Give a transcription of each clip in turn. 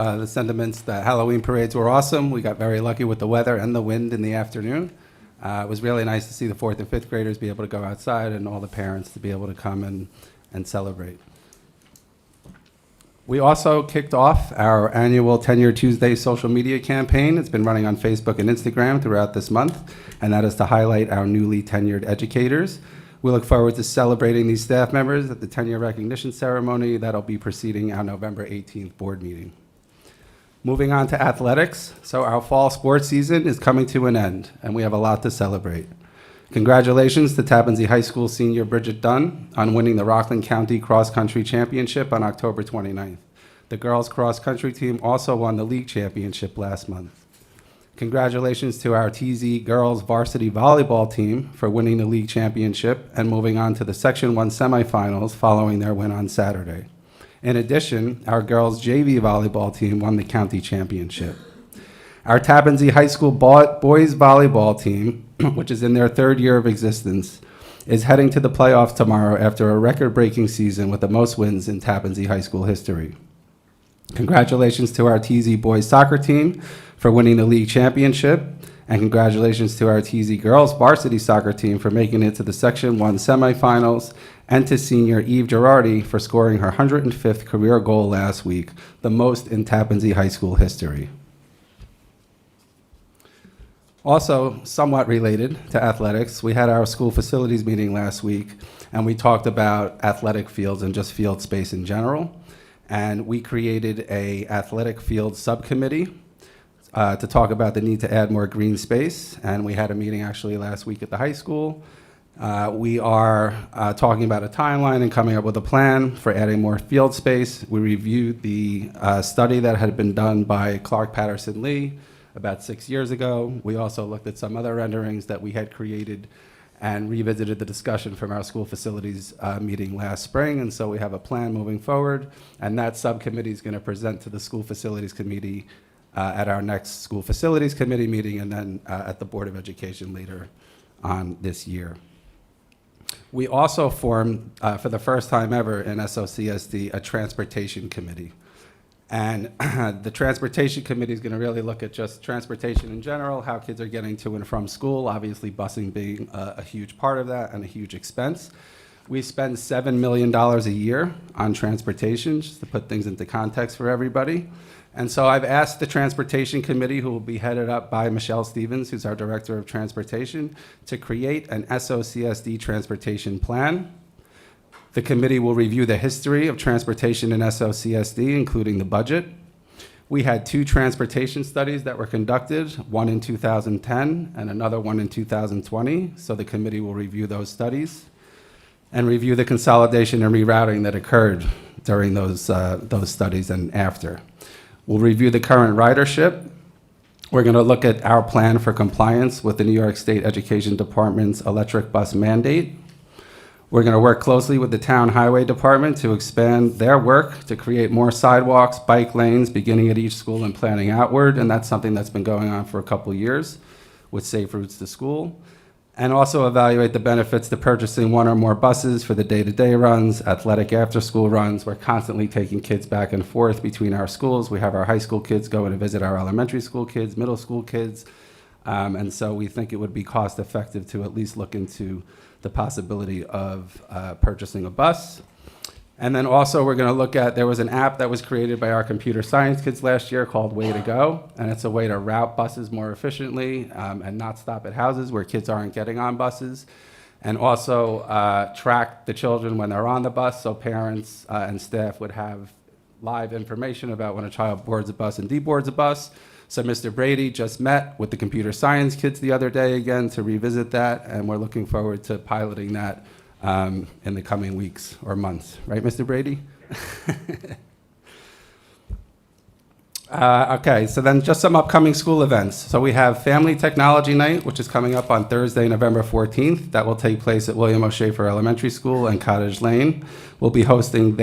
The sentiments, the Halloween parades were awesome. We got very lucky with the weather and the wind in the afternoon. It was really nice to see the 4th and 5th graders be able to go outside and all the parents to be able to come and celebrate. We also kicked off our annual Tenure Tuesday social media campaign. It's been running on Facebook and Instagram throughout this month, and that is to highlight our newly tenured educators. We look forward to celebrating these staff members at the tenure recognition ceremony that'll be preceding our November 18th board meeting. Moving on to athletics. So our fall sports season is coming to an end, and we have a lot to celebrate. Congratulations to Tappan Zee High School senior Bridget Dunn on winning the Rockland County Cross Country Championship on October 29th. The girls cross country team also won the league championship last month. Congratulations to our TZ girls varsity volleyball team for winning the league championship and moving on to the Section 1 semifinals following their win on Saturday. In addition, our girls JV volleyball team won the county championship. Our Tappan Zee High School boys volleyball team, which is in their 3rd year of existence, is heading to the playoffs tomorrow after a record-breaking season with the most wins in Tappan Zee High School history. Congratulations to our TZ boys soccer team for winning the league championship, and congratulations to our TZ girls varsity soccer team for making it to the Section 1 semifinals, and to senior Eve Girardi for scoring her 105th career goal last week, the most in Tappan Zee High School history. Also, somewhat related to athletics, we had our school facilities meeting last week, and we talked about athletic fields and just field space in general. And we created a athletic field subcommittee to talk about the need to add more green space. And we had a meeting actually last week at the high school. We are talking about a timeline and coming up with a plan for adding more field space. We reviewed the study that had been done by Clark Patterson Lee about 6 years ago. We also looked at some other renderings that we had created and revisited the discussion from our school facilities meeting last spring. And so we have a plan moving forward, and that subcommittee is going to present to the school facilities committee at our next school facilities committee meeting, and then at the Board of Education later on this year. We also formed, for the first time ever in SOCSD, a transportation committee. And the transportation committee is going to really look at just transportation in general, how kids are getting to and from school, obviously busing being a huge part of that and a huge expense. We spend $7 million a year on transportation, just to put things into context for everybody. And so I've asked the transportation committee, who will be headed up by Michelle Stevens, who's our director of transportation, to create an SOCSD transportation plan. The committee will review the history of transportation in SOCSD, including the budget. We had 2 transportation studies that were conducted, one in 2010 and another one in 2020. So the committee will review those studies and review the consolidation and rerouting that occurred during those studies and after. We'll review the current ridership. We're going to look at our plan for compliance with the New York State Education Department's electric bus mandate. We're going to work closely with the town highway department to expand their work to create more sidewalks, bike lanes, beginning at each school and planning outward. And that's something that's been going on for a couple years with Safe Routes to School. And also evaluate the benefits to purchasing 1 or more buses for the day-to-day runs, athletic after-school runs. We're constantly taking kids back and forth between our schools. We have our high school kids going to visit our elementary school kids, middle school kids. And so we think it would be cost effective to at least look into the possibility of purchasing a bus. And then also we're going to look at, there was an app that was created by our computer science kids last year called Way to Go, and it's a way to route buses more efficiently and not stop at houses where kids aren't getting on buses, and also track the children when they're on the bus, so parents and staff would have live information about when a child boards a bus and deboards a bus. So Mr. Brady just met with the computer science kids the other day again to revisit that, and we're looking forward to piloting that in the coming weeks or months. Right, Mr. Brady? Okay, so then just some upcoming school events. So we have Family Technology Night, which is coming up on Thursday, November 14th. That will take place at William O. Schaefer Elementary School and Cottage Lane. We'll be hosting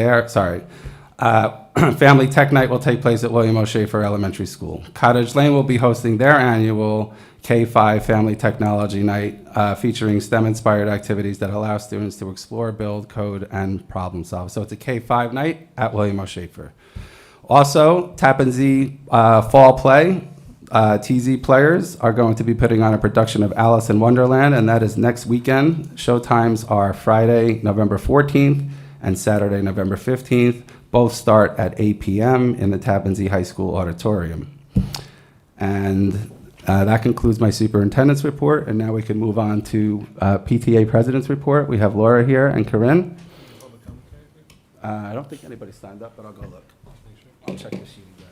Family Tech Night will take place at William O. Schaefer Elementary School. Cottage Lane will be hosting their annual K-5 Family Technology Night, featuring STEM-inspired activities that allow students to explore, build, code, and problem solve. So it's a K-5 night at William O. Schaefer. Also, Tappan Zee Fall Play, TZ players are going to be putting on a production of Alice in Wonderland, and that is next weekend. Showtimes are Friday, November 14th and Saturday, November 15th. Both start at 8 p.m. in the Tappan Zee High School auditorium. And that concludes my superintendent's report, and now we can move on to PTA president's report. We have Laura here and Corinne. I don't think anybody signed up, but I'll go look. I'll check the sheet again.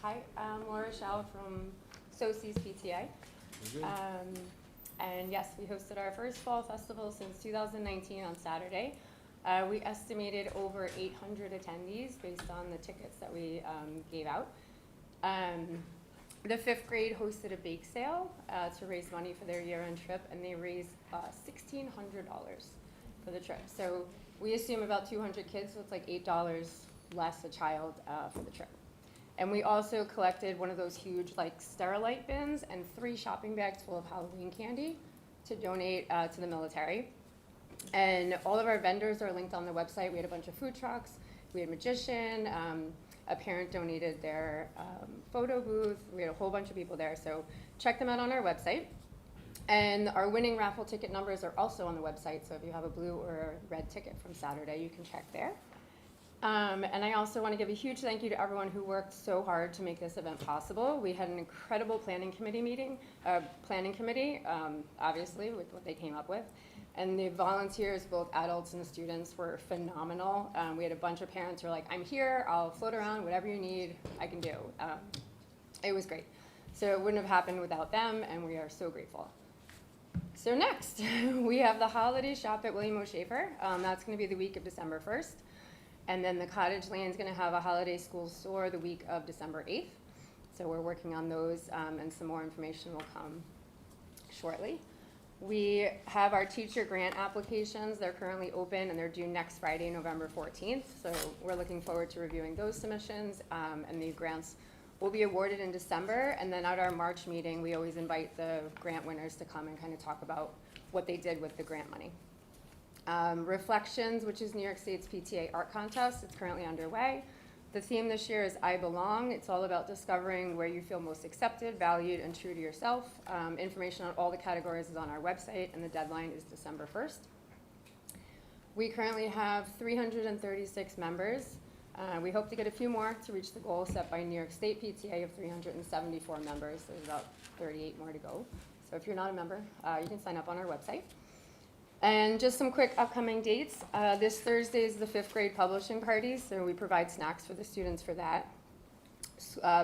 Hi, I'm Laura Schell from SOCSD PTA. And yes, we hosted our first fall festival since 2019 on Saturday. We estimated over 800 attendees based on the tickets that we gave out. The fifth grade hosted a bake sale to raise money for their year-end trip, and they raised $1,600 for the trip. So we assume about 200 kids, so it's like $8 less a child for the trip. And we also collected one of those huge like Sterilite bins and 3 shopping bags full of Halloween candy to donate to the military. And all of our vendors are linked on the website. We had a bunch of food trucks. We had a magician. A parent donated their photo booth. We had a whole bunch of people there. So check them out on our website. And our winning raffle ticket numbers are also on the website. So if you have a blue or a red ticket from Saturday, you can check there. And I also want to give a huge thank you to everyone who worked so hard to make this event possible. We had an incredible planning committee, obviously, with what they came up with. And the volunteers, both adults and students, were phenomenal. We had a bunch of parents who were like, I'm here, I'll float around, whatever you need, I can do. It was great. So it wouldn't have happened without them, and we are so grateful. So next, we have the holiday shop at William O. Schaefer. That's going to be the week of December 1st. And then the Cottage Lane's going to have a holiday school store the week of December 8th. So we're working on those, and some more information will come shortly. We have our teacher grant applications. They're currently open, and they're due next Friday, November 14th. So we're looking forward to reviewing those submissions, and the grants will be awarded in December. And then at our March meeting, we always invite the grant winners to come and kind of talk about what they did with the grant money. Reflections, which is New York State's PTA art contest. It's currently underway. The theme this year is I Belong. It's all about discovering where you feel most accepted, valued, and true to yourself. Information on all the categories is on our website, and the deadline is December 1st. We currently have 336 members. We hope to get a few more to reach the goal set by New York State PTA of 374 members. There's about 38 more to go. So if you're not a member, you can sign up on our website. And just some quick upcoming dates. This Thursday is the 5th grade publishing party, so we provide snacks for the students for that.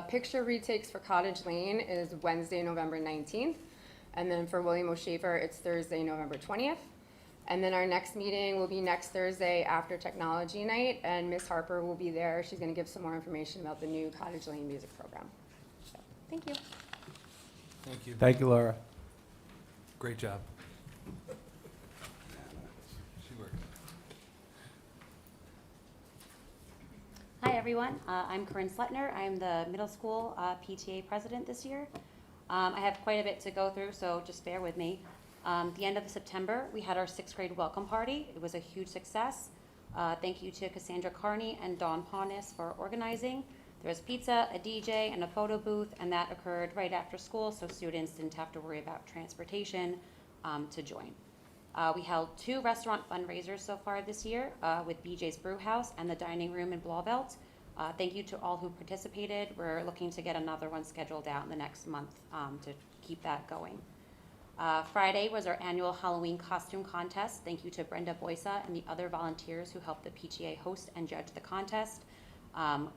Picture retakes for Cottage Lane is Wednesday, November 19th. And then for William O. Schaefer, it's Thursday, November 20th. And then our next meeting will be next Thursday after Technology Night, and Miss Harper will be there. She's going to give some more information about the new Cottage Lane music program. So, thank you. Thank you. Thank you, Laura. Great job. She worked. Hi, everyone. I'm Corinne Sletner. I'm the middle school PTA president this year. I have quite a bit to go through, so just bear with me. The end of September, we had our 6th grade welcome party. It was a huge success. Thank you to Cassandra Carney and Dawn Paunis for organizing. There was pizza, a DJ, and a photo booth, and that occurred right after school, so students didn't have to worry about transportation to join. We held 2 restaurant fundraisers so far this year with BJ's Brewhouse and the Dining Room in Blauvelt. Thank you to all who participated. We're looking to get another one scheduled out in the next month to keep that going. Friday was our annual Halloween costume contest. Thank you to Brenda Boysa and the other volunteers who helped the PTA host and judge the contest.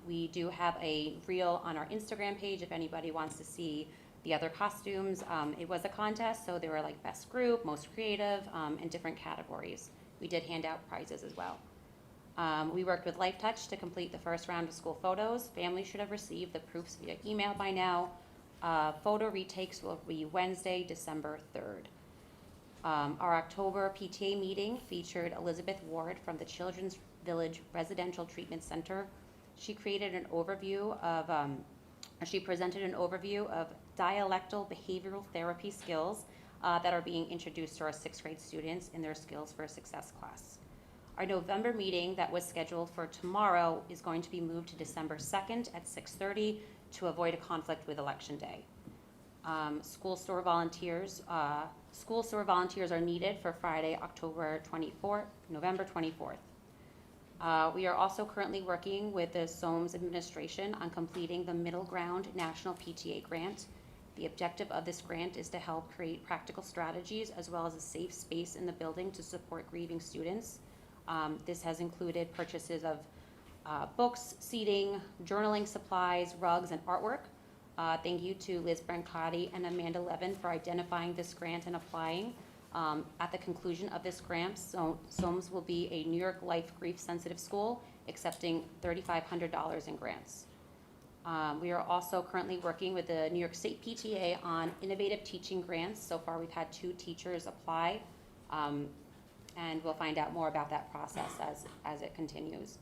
We do have a reel on our Instagram page if anybody wants to see the other costumes. It was a contest, so there were like best group, most creative, and different categories. We did hand out prizes as well. We worked with Life Touch to complete the first round of school photos. Families should have received the proofs via email by now. Photo retakes will be Wednesday, December 3rd. Our October PTA meeting featured Elizabeth Ward from the Children's Village Residential Treatment Center. She created an overview of, she presented an overview of dialectal behavioral therapy skills that are being introduced to our sixth grade students in their Skills for Success class. Our November meeting that was scheduled for tomorrow is going to be moved to December 2nd at 6:30 to avoid a conflict with Election Day. School store volunteers are needed for Friday, November 24th. We are also currently working with the SOCSD administration on completing the Middle Ground National PTA grant. The objective of this grant is to help create practical strategies as well as a safe space in the building to support grieving students. This has included purchases of books, seating, journaling supplies, rugs, and artwork. Thank you to Liz Brancotti and Amanda Levin for identifying this grant and applying. At the conclusion of this grant, SOCSD will be a New York Life grief-sensitive school, accepting $3,500 in grants. We are also currently working with the New York State PTA on innovative teaching grants. So far, we've had 2 teachers apply, and we'll find out more about that process as it continues.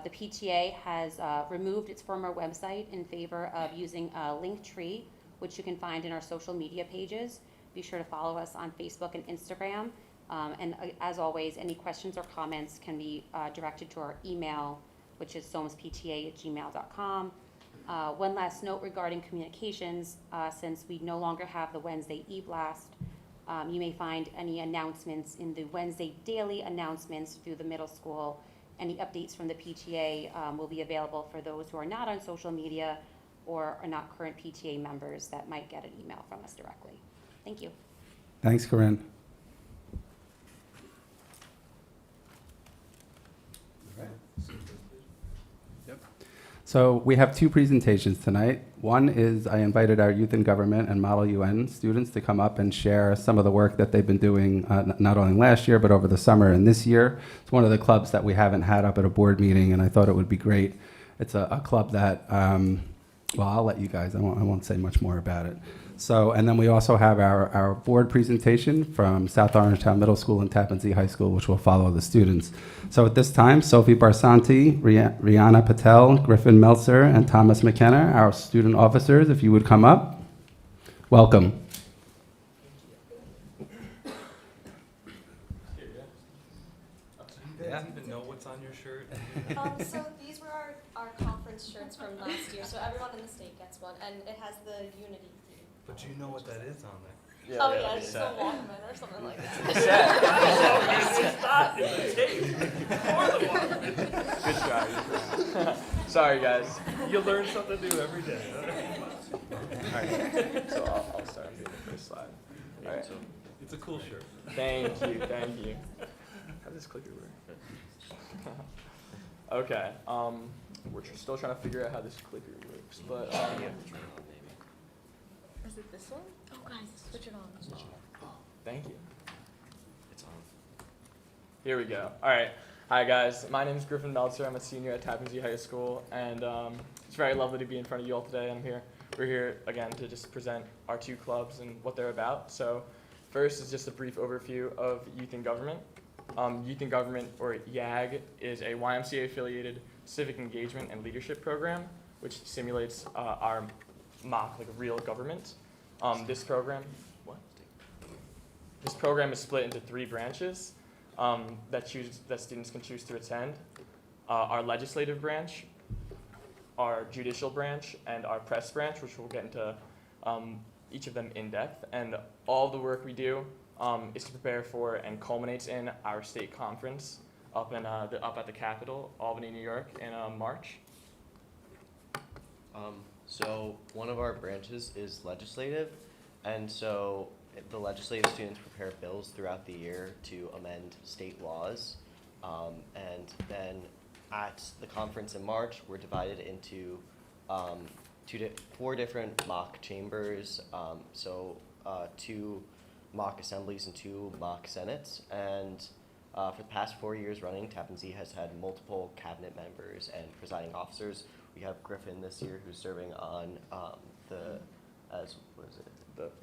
The PTA has removed its former website in favor of using a link tree, which you can find in our social media pages. Be sure to follow us on Facebook and Instagram. And as always, any questions or comments can be directed to our email, which is somspta@gmail.com. One last note regarding communications, since we no longer have the Wednesday e-blast, you may find any announcements in the Wednesday daily announcements through the middle school. Any updates from the PTA will be available for those who are not on social media or are not current PTA members that might get an email from us directly. Thank you. Thanks, Corinne. So we have 2 presentations tonight. One is I invited our Youth in Government and Model UN students to come up and share some of the work that they've been doing not only last year, but over the summer and this year. It's one of the clubs that we haven't had up at a board meeting, and I thought it would be great. It's a club that, well, I'll let you guys, I won't say much more about it. So, and then we also have our board presentation from South Orangetown Middle School and Tappan Zee High School, which will follow the students. So at this time, Sophie Barsanti, Rihanna Patel, Griffin Meltzer, and Thomas McKenna, our student officers, if you would come up. Welcome. Do you guys even know what's on your shirt? So these were our conference shirts from last year. So everyone in the state gets one, and it has the unity theme. But you know what that is on there. Yeah, it's a Walkman or something like that. Good try. Sorry, guys. You learn something new every day. All right. So I'll start on the first slide. All right. It's a cool shirt. Thank you. How does this clicker work? Okay. We're still trying to figure out how this clicker works, but Is it this one? Oh, guys, switch it on. thank you. It's on. Here we go. All right. Hi, guys. My name is Griffin Meltzer. I'm a senior at Tappan Zee High School, and it's very lovely to be in front of you all today. We're here again to just present our 2 clubs and what they're about. So, first is just a brief overview of Youth in Government. Youth in Government, or YAG, is a YMCA-affiliated civic engagement and leadership program, which simulates our mock, like a real government. This program is split into 3 branches that students can choose to attend. Our legislative branch, our judicial branch, and our press branch, which we'll get into each of them in depth. And all the work we do is to prepare for and culminates in our state conference up at the Capitol, Albany, New York, in March. So one of our branches is legislative, and so the legislative students prepare bills throughout the year to amend state laws. And then at the conference in March, we're divided into 4 different mock chambers, 2 mock assemblies and 2 mock senates. And for the past 4 years running, Tappan Zee has had multiple cabinet members and presiding officers. We have Griffin this year, who's serving on the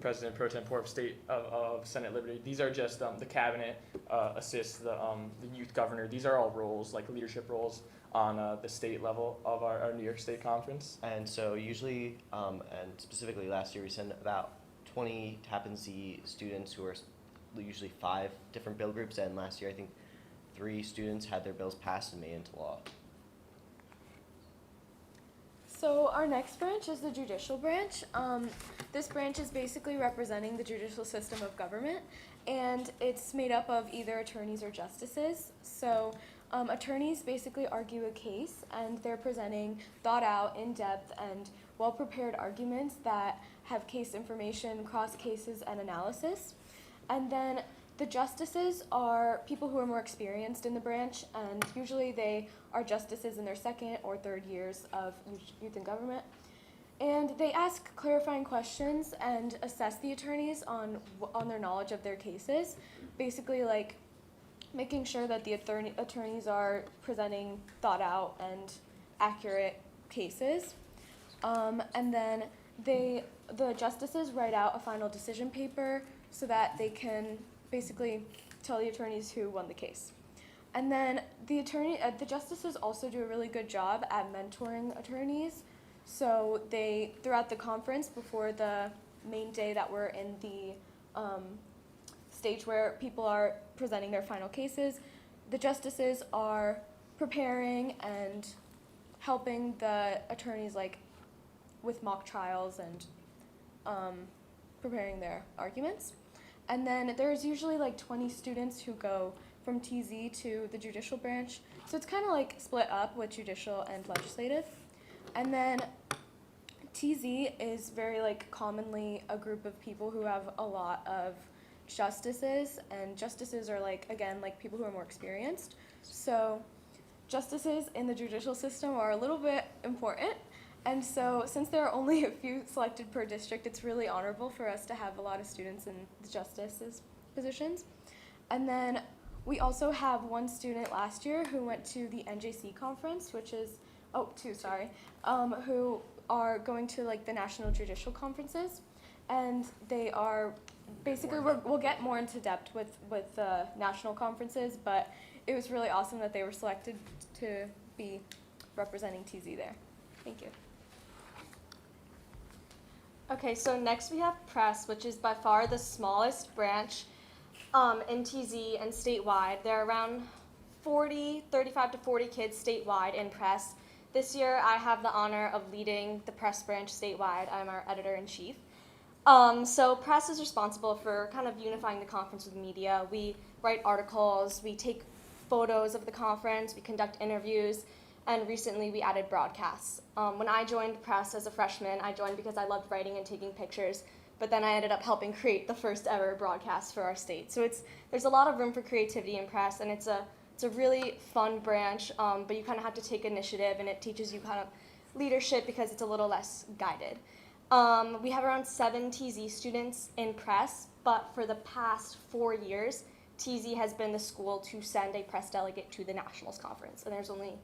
President Pro Tempore of Senate Liberty. These are just the cabinet assists the youth governor. These are all roles, like leadership roles on the state level of our New York State Conference. And so usually, and specifically last year, we send about 20 Tappan Zee students who are usually 5 different bill groups, and last year I think 3 students had their bills passed and made into law. So our next branch is the judicial branch. This branch is basically representing the judicial system of government, and it's made up of either attorneys or justices. So attorneys basically argue a case, and they're presenting thought out, in-depth, and well-prepared arguments that have case information, cross cases, and analysis. And then the justices are people who are more experienced in the branch, and usually they are justices in their 2nd or 3rd years of youth in government. And they ask clarifying questions and assess the attorneys on their knowledge of their cases, basically like making sure that the attorneys are presenting thought out and accurate cases. And then the justices write out a final decision paper so that they can basically tell the attorneys who won the case. And then the justices also do a really good job at mentoring attorneys. So they, throughout the conference, before the main day that we're in the stage where people are presenting their final cases, the justices are preparing and helping the attorneys like with mock trials and preparing their arguments. And then there's usually like 20 students who go from TZ to the judicial branch. So it's kind of like split up with judicial and legislative. And then TZ is very like commonly a group of people who have a lot of justices, and justices are like, again, like people who are more experienced. So justices in the judicial system are a little bit important. And so since there are only a few selected per district, it's really honorable for us to have a lot of students in the justices positions. And then we also have one student last year who went to the NJC conference, which is, who are going to like the national judicial conferences. And they are basically, we'll get more into depth with the national conferences, but it was really awesome that they were selected to be representing TZ there. Thank you. Okay, so next we have press, which is by far the smallest branch in TZ and statewide. There are around 35 to 40 kids statewide in press. This year I have the honor of leading the press branch statewide. I'm our editor-in-chief. So press is responsible for kind of unifying the conference with media. We write articles, we take photos of the conference, we conduct interviews, and recently we added broadcasts. When I joined press as a freshman, I joined because I loved writing and taking pictures, but then I ended up helping create the first ever broadcast for our state. So there's a lot of room for creativity in press, and it's a really fun branch, but you kind of have to take initiative, and it teaches you kind of leadership because it's a little less guided. We have around 7 TZ students in press, but for the past 4 years, TZ has been the school to send a press delegate to the Nationals Conference, and there's only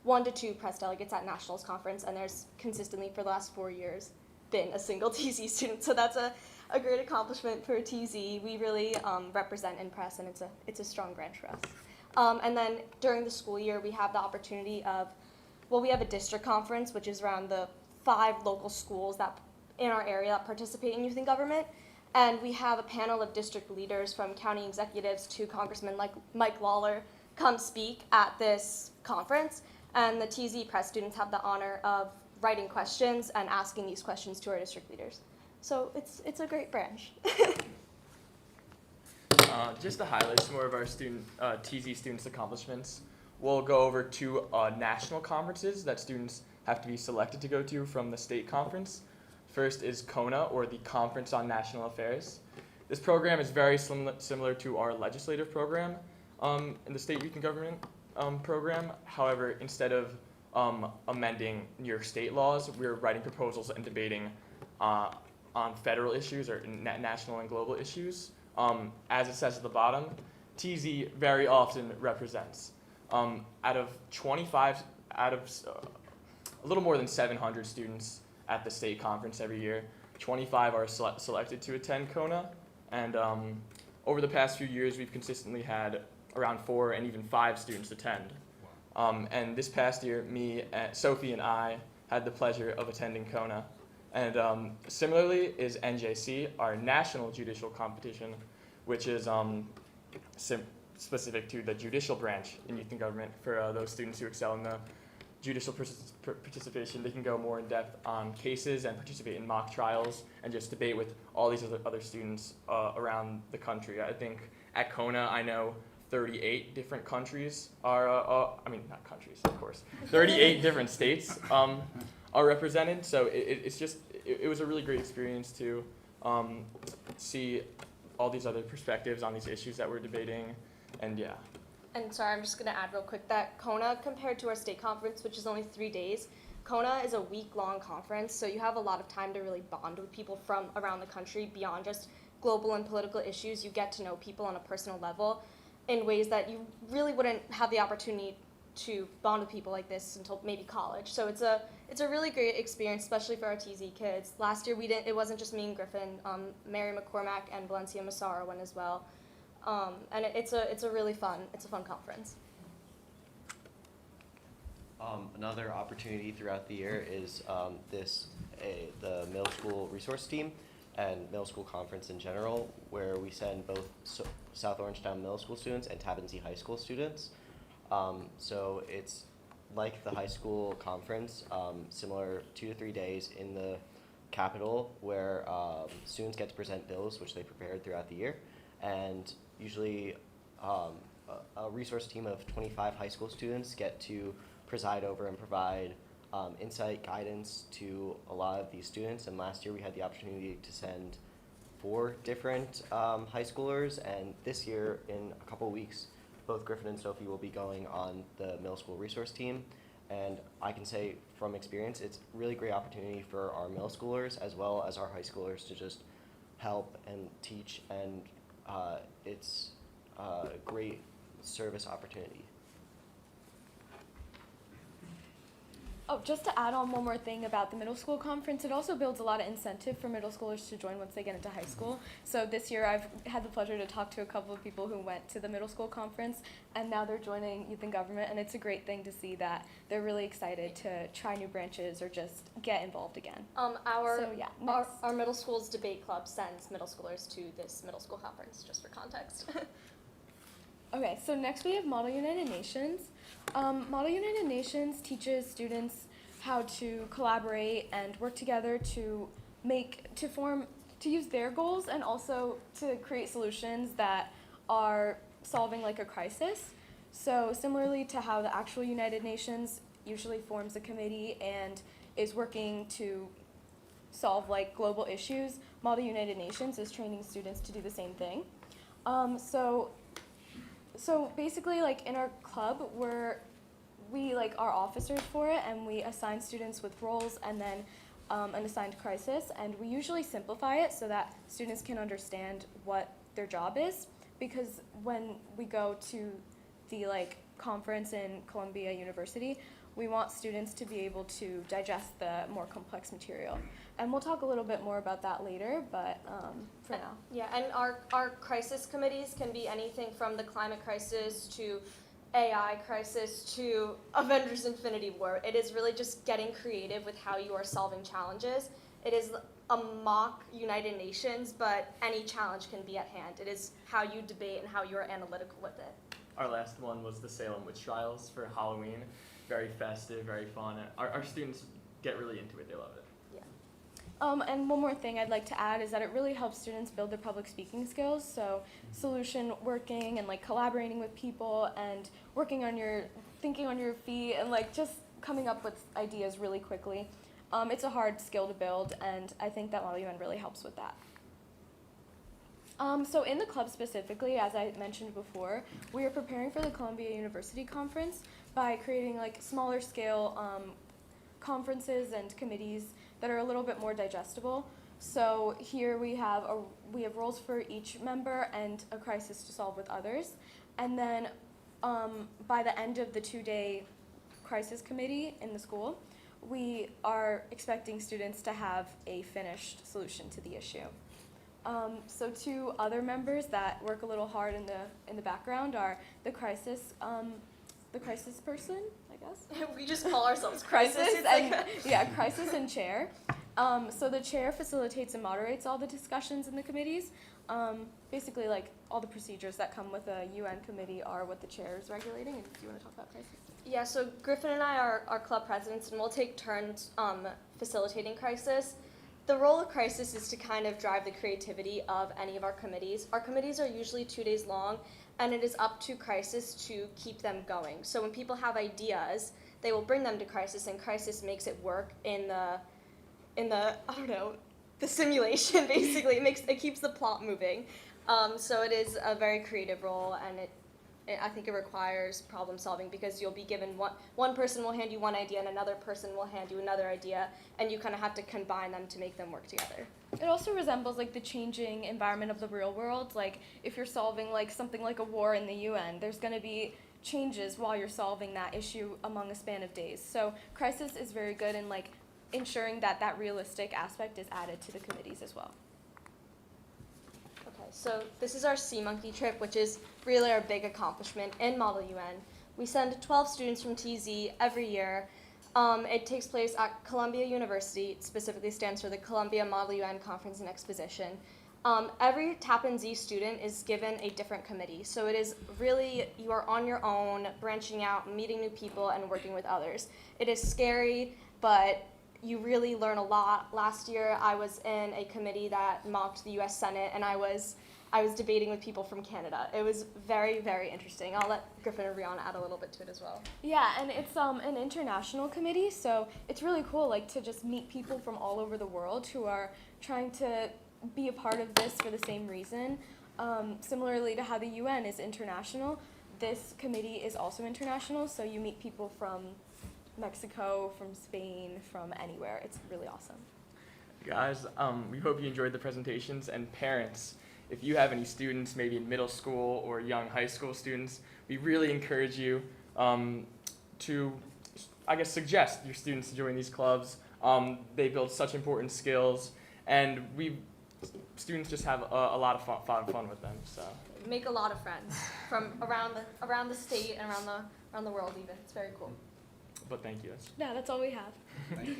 1 to 2 press delegates at Nationals Conference, and there's consistently for the last 4 years been a single TZ student, so that's a great accomplishment for TZ. We really represent in press, and it's a strong branch for us. And then during the school year, we have the opportunity of, we have a district conference, which is around the 5 local schools that in our area that participate in youth in government, and we have a panel of district leaders from county executives to Congressman Mike Lawler come speak at this conference, and the TZ press students have the honor of writing questions and asking these questions to our district leaders. So it's a great branch. Just to highlight some more of our TZ students' accomplishments, we'll go over 2 national conferences that students have to be selected to go to from the state conference. First is CONA, or the Conference on National Affairs. This program is very similar to our legislative program in the state youth and government program. However, instead of amending New York state laws, we're writing proposals and debating on federal issues or national and global issues. As it says at the bottom, TZ very often represents. Out of a little more than 700 students at the state conference every year, 25 are selected to attend CONA, and over the past few years, we've consistently had around 4 and even 5 students attend. And this past year, Sophie and I had the pleasure of attending CONA, And similarly is NJC, our national judicial competition, which is specific to the judicial branch in youth and government. For those students who excel in the judicial participation, they can go more in depth on cases and participate in mock trials and just debate with all these other students around the country. I think at Kona, I know 38 different countries are, I mean, not countries, of course, 38 different states are represented. So it was a really great experience to see all these other perspectives on these issues that we're debating, and yeah. And sorry, I'm just going to add real quick that Kona, compared to our state conference, which is only 3 days, Kona is a week-long conference, so you have a lot of time to really bond with people from around the country beyond just global and political issues. You get to know people on a personal level in ways that you really wouldn't have the opportunity to bond with people like this until maybe college. So it's a really great experience, especially for our TZ kids. Last year it wasn't just me and Griffin. Mary McCormack and Valencia Massara went as well. And it's a really fun conference. Another opportunity throughout the year is the middle school resource team and middle school conference in general, where we send both South Orangetown Middle School students and Tappan Zee High School students. So it's like the high school conference, similar 2 to 3 days in the Capitol, where students get to present bills which they prepared throughout the year, and usually a resource team of 25 high school students get to preside over and provide insight, guidance to a lot of these students. And last year we had the opportunity to send 4 different high schoolers, and this year in a couple weeks both Griffin and Sophie will be going on the middle school resource team. And I can say from experience, it's a really great opportunity for our middle schoolers as well as our high schoolers to just help and teach, and it's a great service opportunity. Oh, just to add on one more thing about the middle school conference, it also builds a lot of incentive for middle schoolers to join once they get into high school. So this year I've had the pleasure to talk to a couple of people who went to the middle school conference, and now they're joining youth in government, and it's a great thing to see that they're really excited to try new branches or just get involved again. Our middle school's debate club sends middle schoolers to this middle school conference, just for context. Okay, so next we have Model United Nations. Model United Nations teaches students how to collaborate and work together to use their goals and also to create solutions that are solving like a crisis. So similarly to how the actual United Nations usually forms a committee and is working to solve like global issues, Model United Nations is training students to do the same thing. So basically, like in our club, we like are officers for it, and we assign students with roles and then an assigned crisis, and we usually simplify it so that students can understand what their job is, because when we go to the like conference in Columbia University, we want students to be able to digest the more complex material. And we'll talk a little bit more about that later, but for now. Yeah, and our crisis committees can be anything from the climate crisis to AI crisis to Avengers Infinity War. It is really just getting creative with how you are solving challenges. It is a mock United Nations, but any challenge can be at hand. It is how you debate and how you are analytical with it. Our last one was the Salem Witch Trials for Halloween. Very festive, very fun. Our students get really into it. They love it. And one more thing I'd like to add is that it really helps students build their public speaking skills. So solution working and like collaborating with people and thinking on your feet and like just coming up with ideas really quickly. It's a hard skill to build, and I think that Model UN really helps with that. So in the club specifically, as I mentioned before, we are preparing for the Columbia University conference by creating like smaller scale conferences and committees that are a little bit more digestible. So here we have roles for each member and a crisis to solve with others. And then by the end of the 2-day crisis committee in the school, we are expecting students to have a finished solution to the issue. So 2 other members that work a little hard in the background are the crisis person, I guess. We just call ourselves Crisis crisis. and crisis and chair. So the chair facilitates and moderates all the discussions in the committees. Basically, like all the procedures that come with a UN committee are what the chair is regulating. And do you want to talk about crisis? Yeah, so Griffin and I are club presidents, and we'll take turns facilitating crisis. The role of crisis is to kind of drive the creativity of any of our committees. Our committees are usually 2 days long, and it is up to crisis to keep them going. So when people have ideas, they will bring them to crisis, and crisis makes it work in the I don't know, the simulation. Basically, it keeps the plot moving. So it is a very creative role, and I think it requires problem solving, because you'll be given one person will hand you one idea and another person will hand you another idea, and you kind of have to combine them to make them work together. It also resembles like the changing environment of the real world. Like if you're solving like something like a war in the UN, there's going to be changes while you're solving that issue among a span of days. So crisis is very good in like ensuring that that realistic aspect is added to the committees as well. Okay, so this is our Sea Monkey trip, which is really our big accomplishment in Model UN. We send 12 students from TZ every year. It takes place at Columbia University. It specifically stands for the Columbia Model UN Conference and Exposition. Every Tappan Zee student is given a different committee. So it is really, you are on your own, branching out, meeting new people, and working with others. It is scary, but you really learn a lot. Last year, I was in a committee that mocked the U.S. Senate, and I was debating with people from Canada. It was very, very interesting. I'll let Griffin or Rihanna add a little bit to it as well. Yeah, and it's an international committee, so it's really cool like to just meet people from all over the world who are trying to be a part of this for the same reason. Similarly to how the UN is international, this committee is also international, so you meet people from Mexico, from Spain, from anywhere. It's really awesome. Guys, we hope you enjoyed the presentations, and parents, if you have any students, maybe in middle school or young high school students, we really encourage you to, I guess, suggest your students to join these clubs. They build such important skills, and students just have a lot of fun with them. So Make a lot of friends from around the state and around the world even. It's very cool. But thank you. Yeah, that's all we have. Thank you.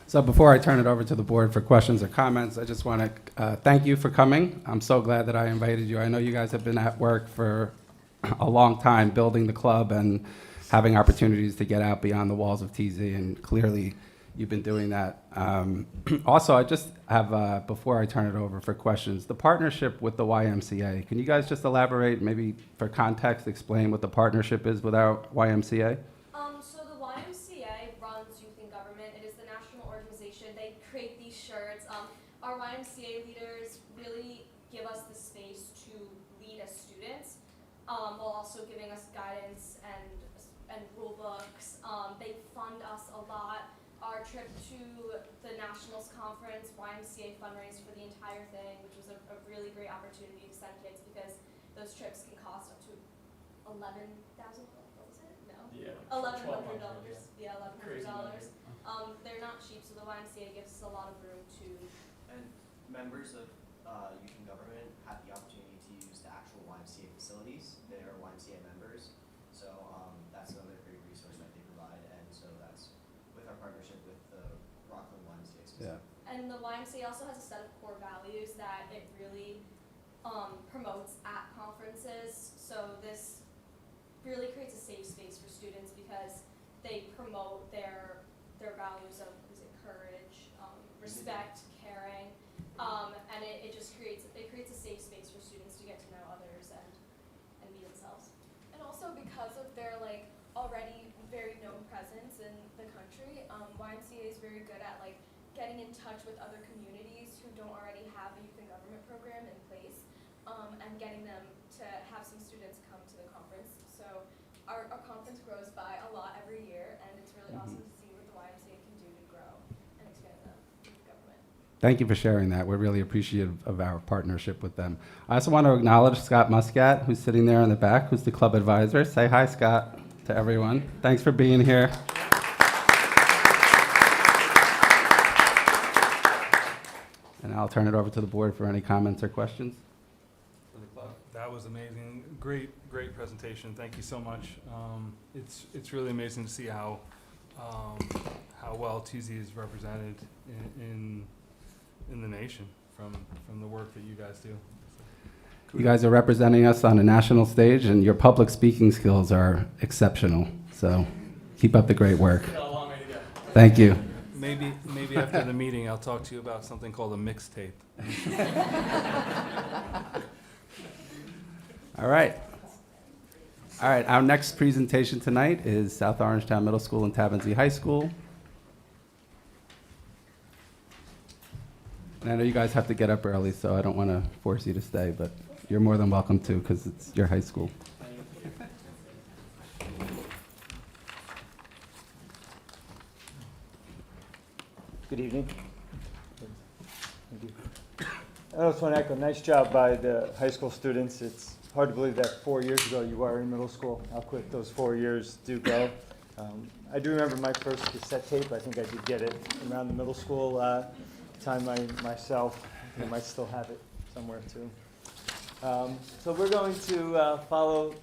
So before I turn it over to the board for questions or comments, I just want to thank you for coming. I'm so glad that I invited you. I know you guys have been at work for a long time building the club and having opportunities to get out beyond the walls of TZ, and clearly you've been doing that. Also, I just have, before I turn it over for questions, the partnership with the YMCA. Can you guys just elaborate, maybe for context, explain what the partnership is with our YMCA? So the YMCA runs Youth in Government. It is the national organization. They create these shirts. Our YMCA leaders really give us the space to lead as students, while also giving us guidance and rule books. They fund us a lot. Our trip to the Nationals Conference, YMCA fundraised for the entire thing, which was a really great opportunity to send kids, because those trips can cost up to $11,000. What was it? No. Yeah. $1,100. Yeah. Yeah, $1,100. They're not cheap, so the YMCA gives us a lot of room to. And members of Youth in Government have the opportunity to use the actual YMCA facilities. They are YMCA members, so that's another great resource that they provide. And so that's with our partnership with the Rockland YMCA specifically. Yeah. And the YMCA also has a set of core values that it really promotes at conferences. So this really creates a safe space for students, because they promote their values of courage, respect, caring, and it just creates a safe space for students to get to know others and be themselves. And also because of their like already very known presence in the country, YMCA is very good at like getting in touch with other communities who don't already have a youth in government program in place, and getting them to have some students come to the conference. So our conference grows by a lot every year, and it's really awesome to see what the YMCA can do to grow and expand the youth government. Thank you for sharing that. We're really appreciative of our partnership with them. I also want to acknowledge Scott Muscat, who's sitting there in the back, who's the club advisor. Say hi, Scott, to everyone. Thanks for being here. And I'll turn it over to the board for any comments or questions. for the club. That was amazing. Great presentation. Thank you so much. It's really amazing to see how well TZ is represented in the nation from the work that you guys do. You guys are representing us on a national stage, and your public speaking skills are exceptional. So keep up the great work. We got a long way to go. Thank you. Maybe after the meeting, I'll talk to you about something called a mixtape. All right. All right, our next presentation tonight is South Orangetown Middle School and Tavensie High School. And I know you guys have to get up early, so I don't want to force you to stay, but you're more than welcome to, because it's your high school. Good evening. Thank you. I also want to echo, nice job by the high school students. It's hard to believe that 4 years ago you were in middle school, how quick those 4 years do go. I do remember my first cassette tape. I think I did get it around the middle school time myself. I might still have it somewhere too. So we're going to follow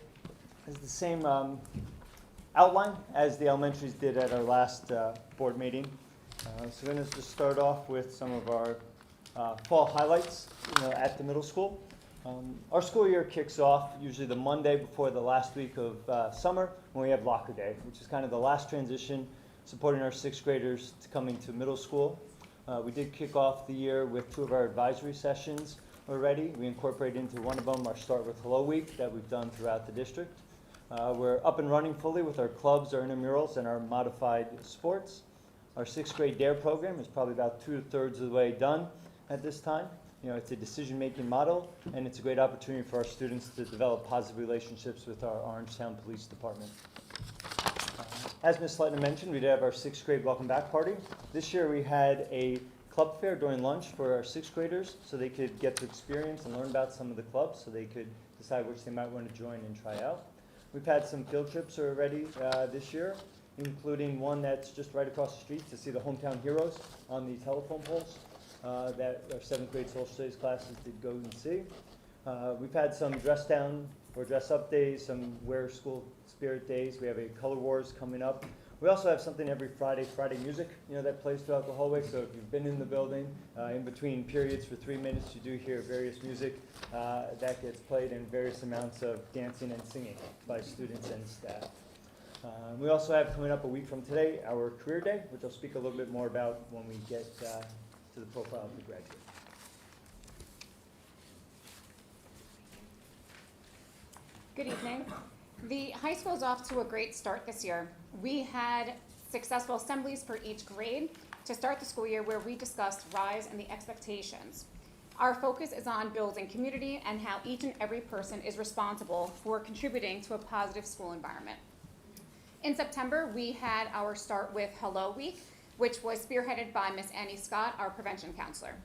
the same outline as the elementaries did at our last board meeting. So we're going to just start off with some of our fall highlights at the middle school. Our school year kicks off usually the Monday before the last week of summer when we have Locker Day, which is kind of the last transition supporting our sixth graders to coming to middle school. We did kick off the year with 2 of our advisory sessions already. We incorporated into one of them our Start with Hello Week that we've done throughout the district. We're up and running fully with our clubs, our intramurals, and our modified sports. Our 6th grade DARE program is probably about 2/3 of the way done at this time. It's a decision-making model, and it's a great opportunity for our students to develop positive relationships with our Orangetown Police Department. As Ms. Sletner mentioned, we did have our 6th grade welcome back party. This year we had a club fair during lunch for our 6th graders so they could get to experience and learn about some of the clubs so they could decide which they might want to join and try out. We've had some field trips already this year, including one that's just right across the street to see the hometown heroes on the telephone poles that our 7th grade social studies classes did go and see. We've had some dress down or dress up days, some wear school spirit days. We have a color wars coming up. We also have something every Friday music, that plays throughout the hallway. So if you've been in the building, in between periods for 3 minutes, you do hear various music that gets played and various amounts of dancing and singing by students and staff. We also have coming up a week from today, our career day, which I'll speak a little bit more about when we get to the profile of the graduate. Good evening. The high school is off to a great start this year. We had successful assemblies for each grade to start the school year where we discussed RISE and the expectations. Our focus is on building community and how each and every person is responsible for contributing to a positive school environment. In September, we had our Start with Hello Week, which was spearheaded by Miss Annie Scott, our prevention counselor.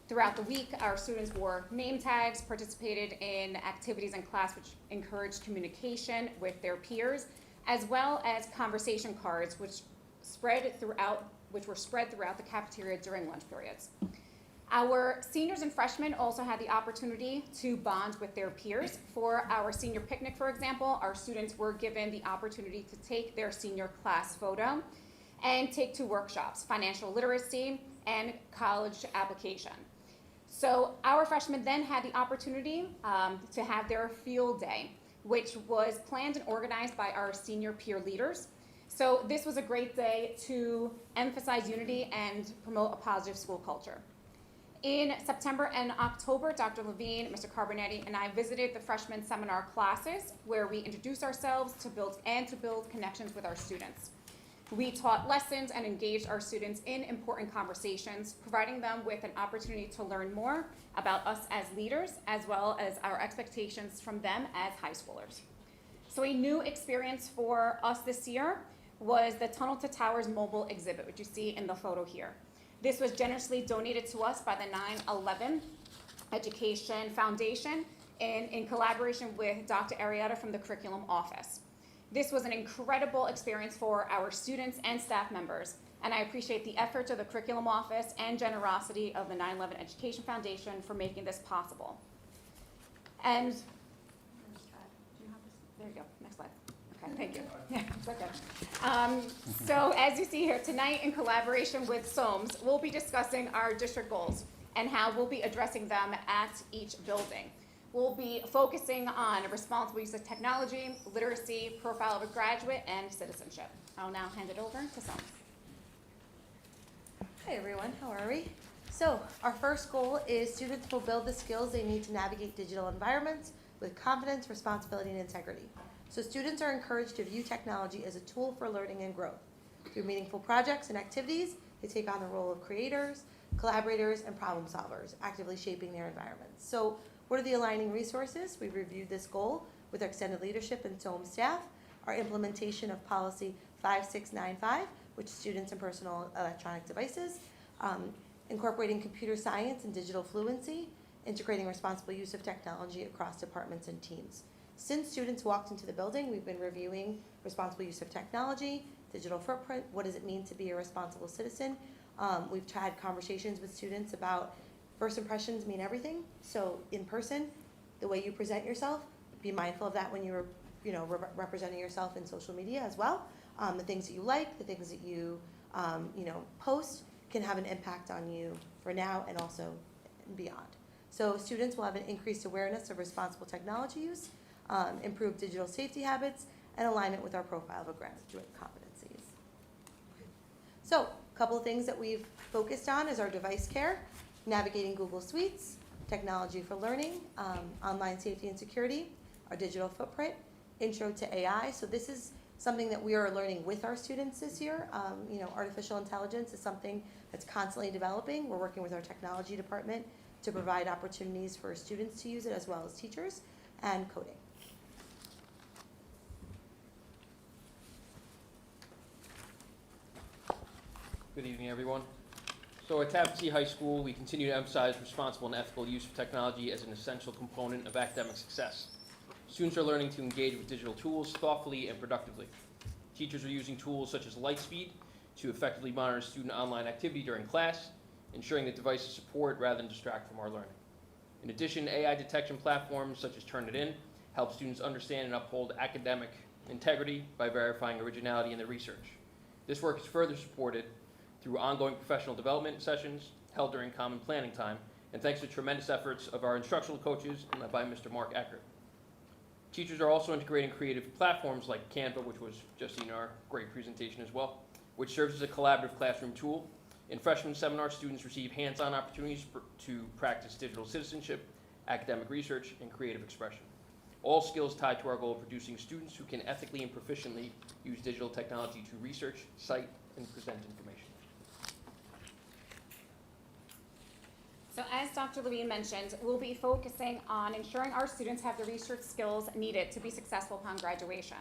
Throughout the week, our students wore name tags, participated in activities in class which encouraged communication with their peers, as well as conversation cards which were spread throughout the cafeteria during lunch periods. Our seniors and freshmen also had the opportunity to bond with their peers. For our senior picnic, for example, our students were given the opportunity to take their senior class photo and take 2 workshops, financial literacy and college application. So our freshmen then had the opportunity to have their field day, which was planned and organized by our senior peer leaders. So this was a great day to emphasize unity and promote a positive school culture. In September and October, Dr. Levine, Mr. Carbonetti, and I visited the freshman seminar classes where we introduced ourselves to build connections with our students. We taught lessons and engaged our students in important conversations, providing them with an opportunity to learn more about us as leaders, as well as our expectations from them as high schoolers. So a new experience for us this year was the Tunnel to Towers mobile exhibit, which you see in the photo here. This was generously donated to us by the 9/11 Education Foundation in collaboration with Dr. Arietta from the Curriculum Office. This was an incredible experience for our students and staff members, and I appreciate the efforts of the Curriculum Office and generosity of the 9/11 Education Foundation for making this possible. And, there you go, next slide. Okay, thank you. Yeah, it's okay. So as you see here, tonight in collaboration with SOCSD, we'll be discussing our district goals and how we'll be addressing them at each building. We'll be focusing on responsible use of technology, literacy, profile of a graduate, and citizenship. I'll now hand it over to SOCSD. Hi everyone, how are we? So our first goal is students will build the skills they need to navigate digital environments with confidence, responsibility, and integrity. So students are encouraged to view technology as a tool for learning and growth. Through meaningful projects and activities, they take on the role of creators, collaborators, and problem solvers, actively shaping their environments. So what are the aligning resources? We've reviewed this goal with our extended leadership and SOCSD staff, our implementation of policy 5695, which is students and personal electronic devices, incorporating computer science and digital fluency, integrating responsible use of technology across departments and teams. Since students walked into the building, we've been reviewing responsible use of technology, digital footprint, what does it mean to be a responsible citizen. We've had conversations with students about first impressions mean everything. So in person, the way you present yourself, be mindful of that when you're representing yourself in social media as well. The things that you like, the things that you post can have an impact on you for now and also beyond. So students will have an increased awareness of responsible technology use, improved digital safety habits, and alignment with our profile of graduate competencies. So a couple of things that we've focused on is our device care, navigating Google Suites, technology for learning, online safety and security, our digital footprint, intro to AI. So this is something that we are learning with our students this year. Artificial intelligence is something that's constantly developing. We're working with our technology department to provide opportunities for students to use it as well as teachers, and coding. Good evening, everyone. So at Tappan Zee High School, we continue to emphasize responsible and ethical use of technology as an essential component of academic success. Students are learning to engage with digital tools thoughtfully and productively. Teachers are using tools such as Lightspeed to effectively monitor student online activity during class, ensuring that devices support rather than distract from our learning. In addition, AI detection platforms such as Turnitin help students understand and uphold academic integrity by verifying originality in their research. This work is further supported through ongoing professional development sessions held during common planning time, and thanks to tremendous efforts of our instructional coaches and by Mr. Mark Eckert. Teachers are also integrating creative platforms like Canva, which was just in our great presentation as well, which serves as a collaborative classroom tool. In freshman seminar, students receive hands-on opportunities to practice digital citizenship, academic research, and creative expression. All skills tied to our goal of producing students who can ethically and proficiently use digital technology to research, cite, and present information. So as Dr. Levine mentioned, we'll be focusing on ensuring our students have the research skills needed to be successful upon graduation.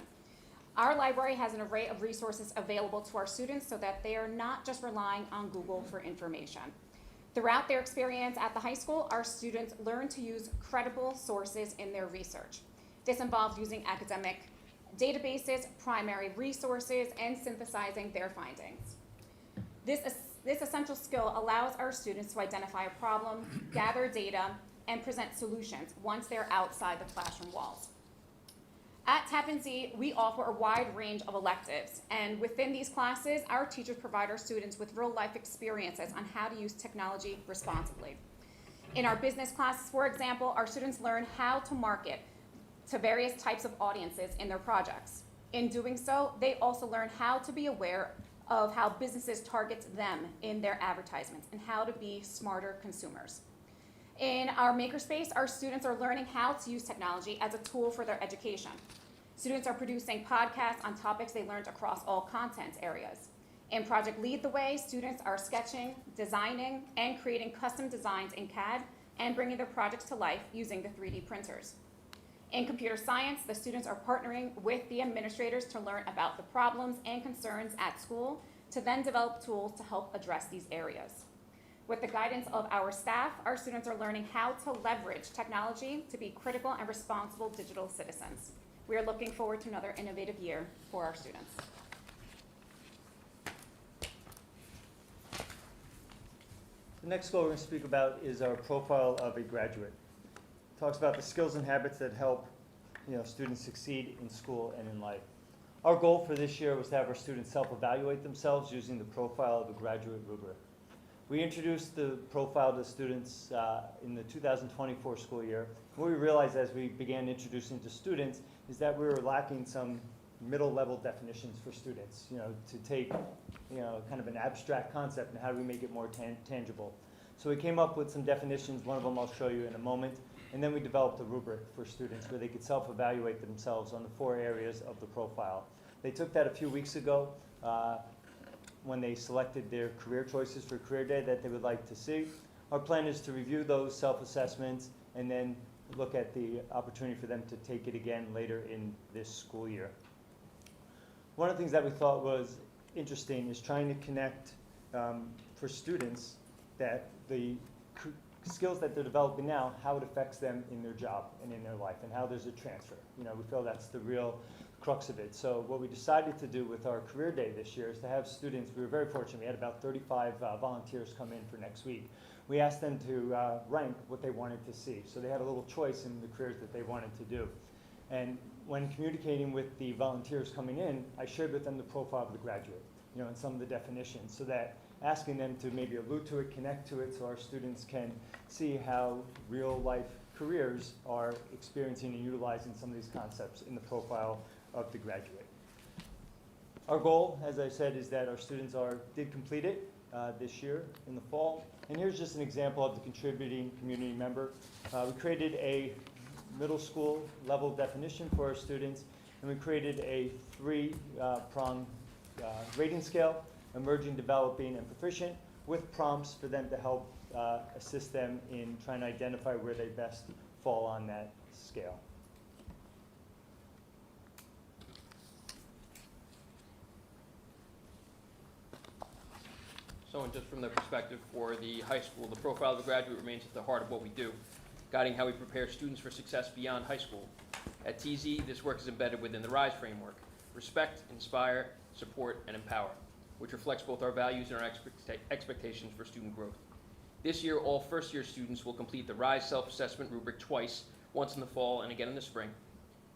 Our library has an array of resources available to our students so that they are not just relying on Google for information. Throughout their experience at the high school, our students learn to use credible sources in their research. This involves using academic databases, primary resources, and synthesizing their findings. This essential skill allows our students to identify a problem, gather data, and present solutions once they're outside the classroom walls. At Tappan Zee, we offer a wide range of electives, and within these classes, our teachers provide our students with real-life experiences on how to use technology responsibly. In our business classes, for example, our students learn how to market to various types of audiences in their projects. In doing so, they also learn how to be aware of how businesses target them in their advertisements and how to be smarter consumers. In our makerspace, our students are learning how to use technology as a tool for their education. Students are producing podcasts on topics they learned across all content areas. In Project Lead the Way, students are sketching, designing, and creating custom designs in CAD and bringing their projects to life using the 3D printers. In computer science, the students are partnering with the administrators to learn about the problems and concerns at school to then develop tools to help address these areas. With the guidance of our staff, our students are learning how to leverage technology to be critical and responsible digital citizens. We are looking forward to another innovative year for our students. The next goal we're going to speak about is our profile of a graduate. talks about the skills and habits that help students succeed in school and in life. Our goal for this year was to have our students self-evaluate themselves using the profile of the graduate rubric. We introduced the profile to students in the 2024 school year. What we realized as we began introducing to students is that we were lacking some middle-level definitions for students, to take kind of an abstract concept and how do we make it more tangible. So we came up with some definitions. One of them I'll show you in a moment. And then we developed a rubric for students where they could self-evaluate themselves on the 4 areas of the profile. They took that a few weeks ago when they selected their career choices for career day that they would like to see. Our plan is to review those self-assessments and then look at the opportunity for them to take it again later in this school year. One of the things that we thought was interesting is trying to connect for students that the skills that they're developing now, how it affects them in their job and in their life, and how there's a transfer. We feel that's the real crux of it. So what we decided to do with our career day this year is to have students, we were very fortunate, we had about 35 volunteers come in for next week. We asked them to rank what they wanted to see. So they had a little choice in the careers that they wanted to do. And when communicating with the volunteers coming in, I shared with them the profile of the graduate, and some of the definitions, so that asking them to maybe allude to it, connect to it, so our students can see how real life careers are experiencing and utilizing some of these concepts in the profile of the graduate. Our goal, as I said, is that our students did complete it this year in the fall. And here's just an example of the contributing community member. We created a middle school level definition for our students, and we created a 3-prong rating scale: emerging, developing, and proficient, with prompts for them to help assist them in trying to identify where they best fall on that scale. So, and just from the perspective for the high school, the profile of the graduate remains at the heart of what we do, guiding how we prepare students for success beyond high school. At TZ, this work is embedded within the RISE framework: respect, inspire, support, and empower, which reflects both our values and our expectations for student growth. This year, all first-year students will complete the RISE self-assessment rubric twice, once in the fall and again in the spring.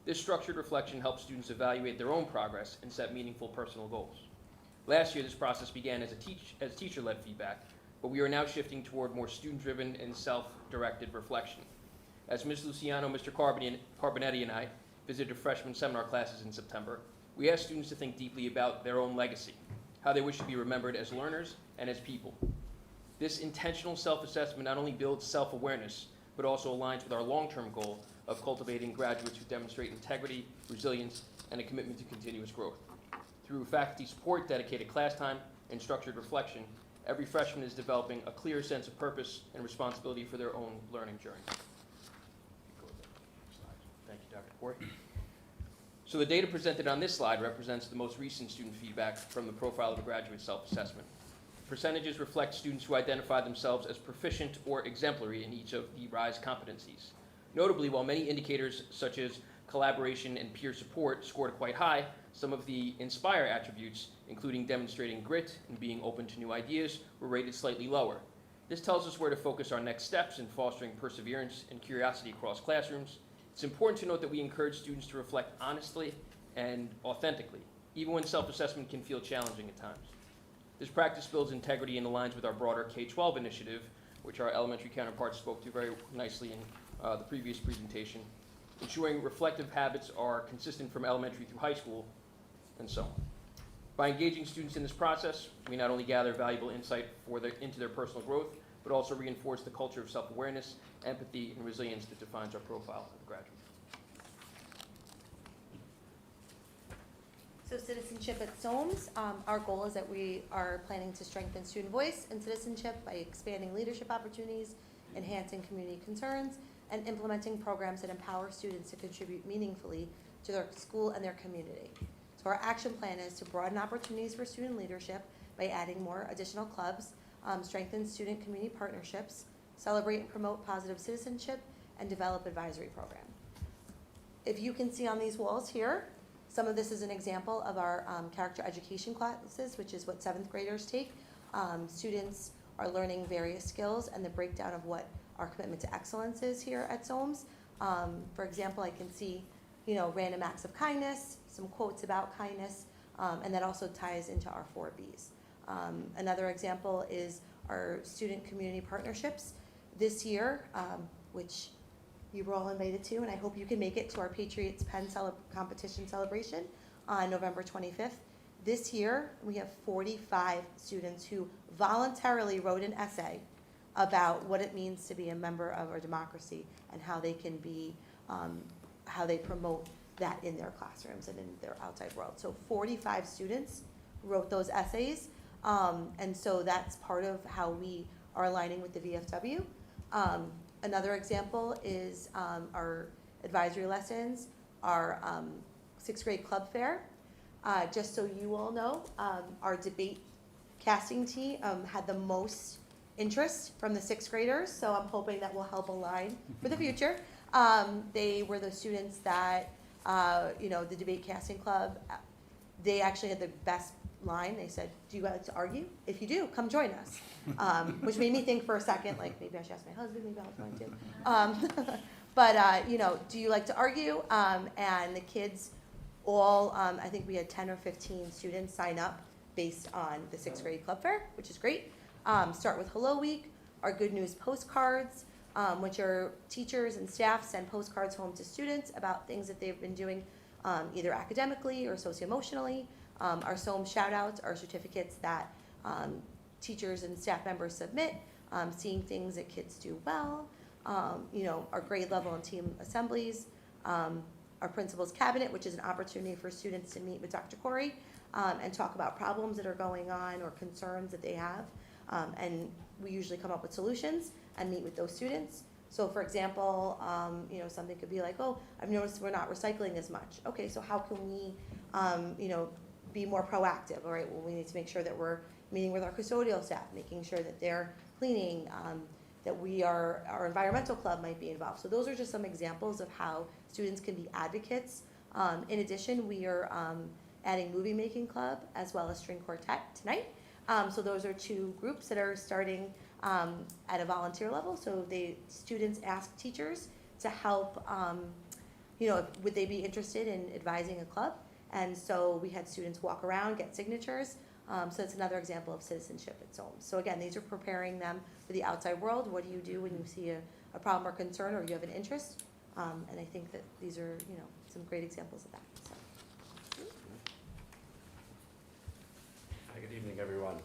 This structured reflection helps students evaluate their own progress and set meaningful personal goals. Last year, this process began as teacher-led feedback, but we are now shifting toward more student-driven and self-directed reflection. As Ms. Luciano, Mr. Carbonetti, and I visited freshman seminar classes in September, we asked students to think deeply about their own legacy, how they wish to be remembered as learners and as people. This intentional self-assessment not only builds self-awareness, but also aligns with our long-term goal of cultivating graduates who demonstrate integrity, resilience, and a commitment to continuous growth. Through faculty support, dedicated class time, and structured reflection, every freshman is developing a clear sense of purpose and responsibility for their own learning journey. Thank you, Dr. Port. So the data presented on this slide represents the most recent student feedback from the profile of the graduate self-assessment. Percentages reflect students who identify themselves as proficient or exemplary in each of the RISE competencies. Notably, while many indicators such as collaboration and peer support scored quite high, some of the INSPIRE attributes, including demonstrating grit and being open to new ideas, were rated slightly lower. This tells us where to focus our next steps in fostering perseverance and curiosity across classrooms. It's important to note that we encourage students to reflect honestly and authentically, even when self-assessment can feel challenging at times. This practice builds integrity and aligns with our broader K-12 initiative, which our elementary counterparts spoke to very nicely in the previous presentation, ensuring reflective habits are consistent from elementary through high school, and so on. By engaging students in this process, we not only gather valuable insight into their personal growth, but also reinforce the culture of self-awareness, empathy, and resilience that defines our profile of the graduate. So citizenship at SOMS, our goal is that we are planning to strengthen student voice and citizenship by expanding leadership opportunities, enhancing community concerns, and implementing programs that empower students to contribute meaningfully to their school and their community. So our action plan is to broaden opportunities for student leadership by adding more additional clubs, strengthen student community partnerships, celebrate and promote positive citizenship, and develop advisory program. If you can see on these walls here, some of this is an example of our character education classes, which is what 7th graders take. Students are learning various skills and the breakdown of what our commitment to excellence is here at SOMS. For example, I can see, random acts of kindness, some quotes about kindness, and that also ties into our 4Bs. Another example is our student community partnerships. This year, which you were all invited to, and I hope you can make it to our Patriots Pen competition celebration on November 25th. This year, we have 45 students who voluntarily wrote an essay about what it means to be a member of our democracy and how they can be, how they promote that in their classrooms and in their outside world. So 45 students wrote those essays, and so that's part of how we are aligning with the VFW. Another example is our advisory lessons, our 6th grade club fair. Just so you all know, our debate casting team had the most interest from the 6th graders, so I'm hoping that will help align for the future. They were the students that, the debate casting club, they actually had the best line. They said, do you like to argue? If you do, come join us. Which made me think for a second, like maybe I should ask my husband, maybe I was going to. But, do you like to argue? And the kids all, I think we had 10 or 15 students sign up based on the 6th grade club fair, which is great. Start with Hello Week, our Good News postcards, which are teachers and staff send postcards home to students about things that they've been doing either academically or socio-emotionally. Our SOM shout-outs are certificates that teachers and staff members submit, seeing things that kids do well, our grade level and team assemblies, our principal's cabinet, which is an opportunity for students to meet with Dr. Corey and talk about problems that are going on or concerns that they have. And we usually come up with solutions and meet with those students. So for example, something could be like, oh, I've noticed we're not recycling as much. Okay, so how can we, be more proactive? All right, well, we need to make sure that we're meeting with our custodial staff, making sure that they're cleaning, that our environmental club might be involved. So those are just some examples of how students can be advocates. In addition, we are adding movie making club as well as string quartet tonight. So those are 2 groups that are starting at a volunteer level. So students ask teachers to help, would they be interested in advising a club? And so we had students walk around, get signatures. So it's another example of citizenship at SOMS. So again, these are preparing them for the outside world. What do you do when you see a problem or concern or you have an interest? And I think that these are, some great examples of that. So. Hi, good evening, everyone.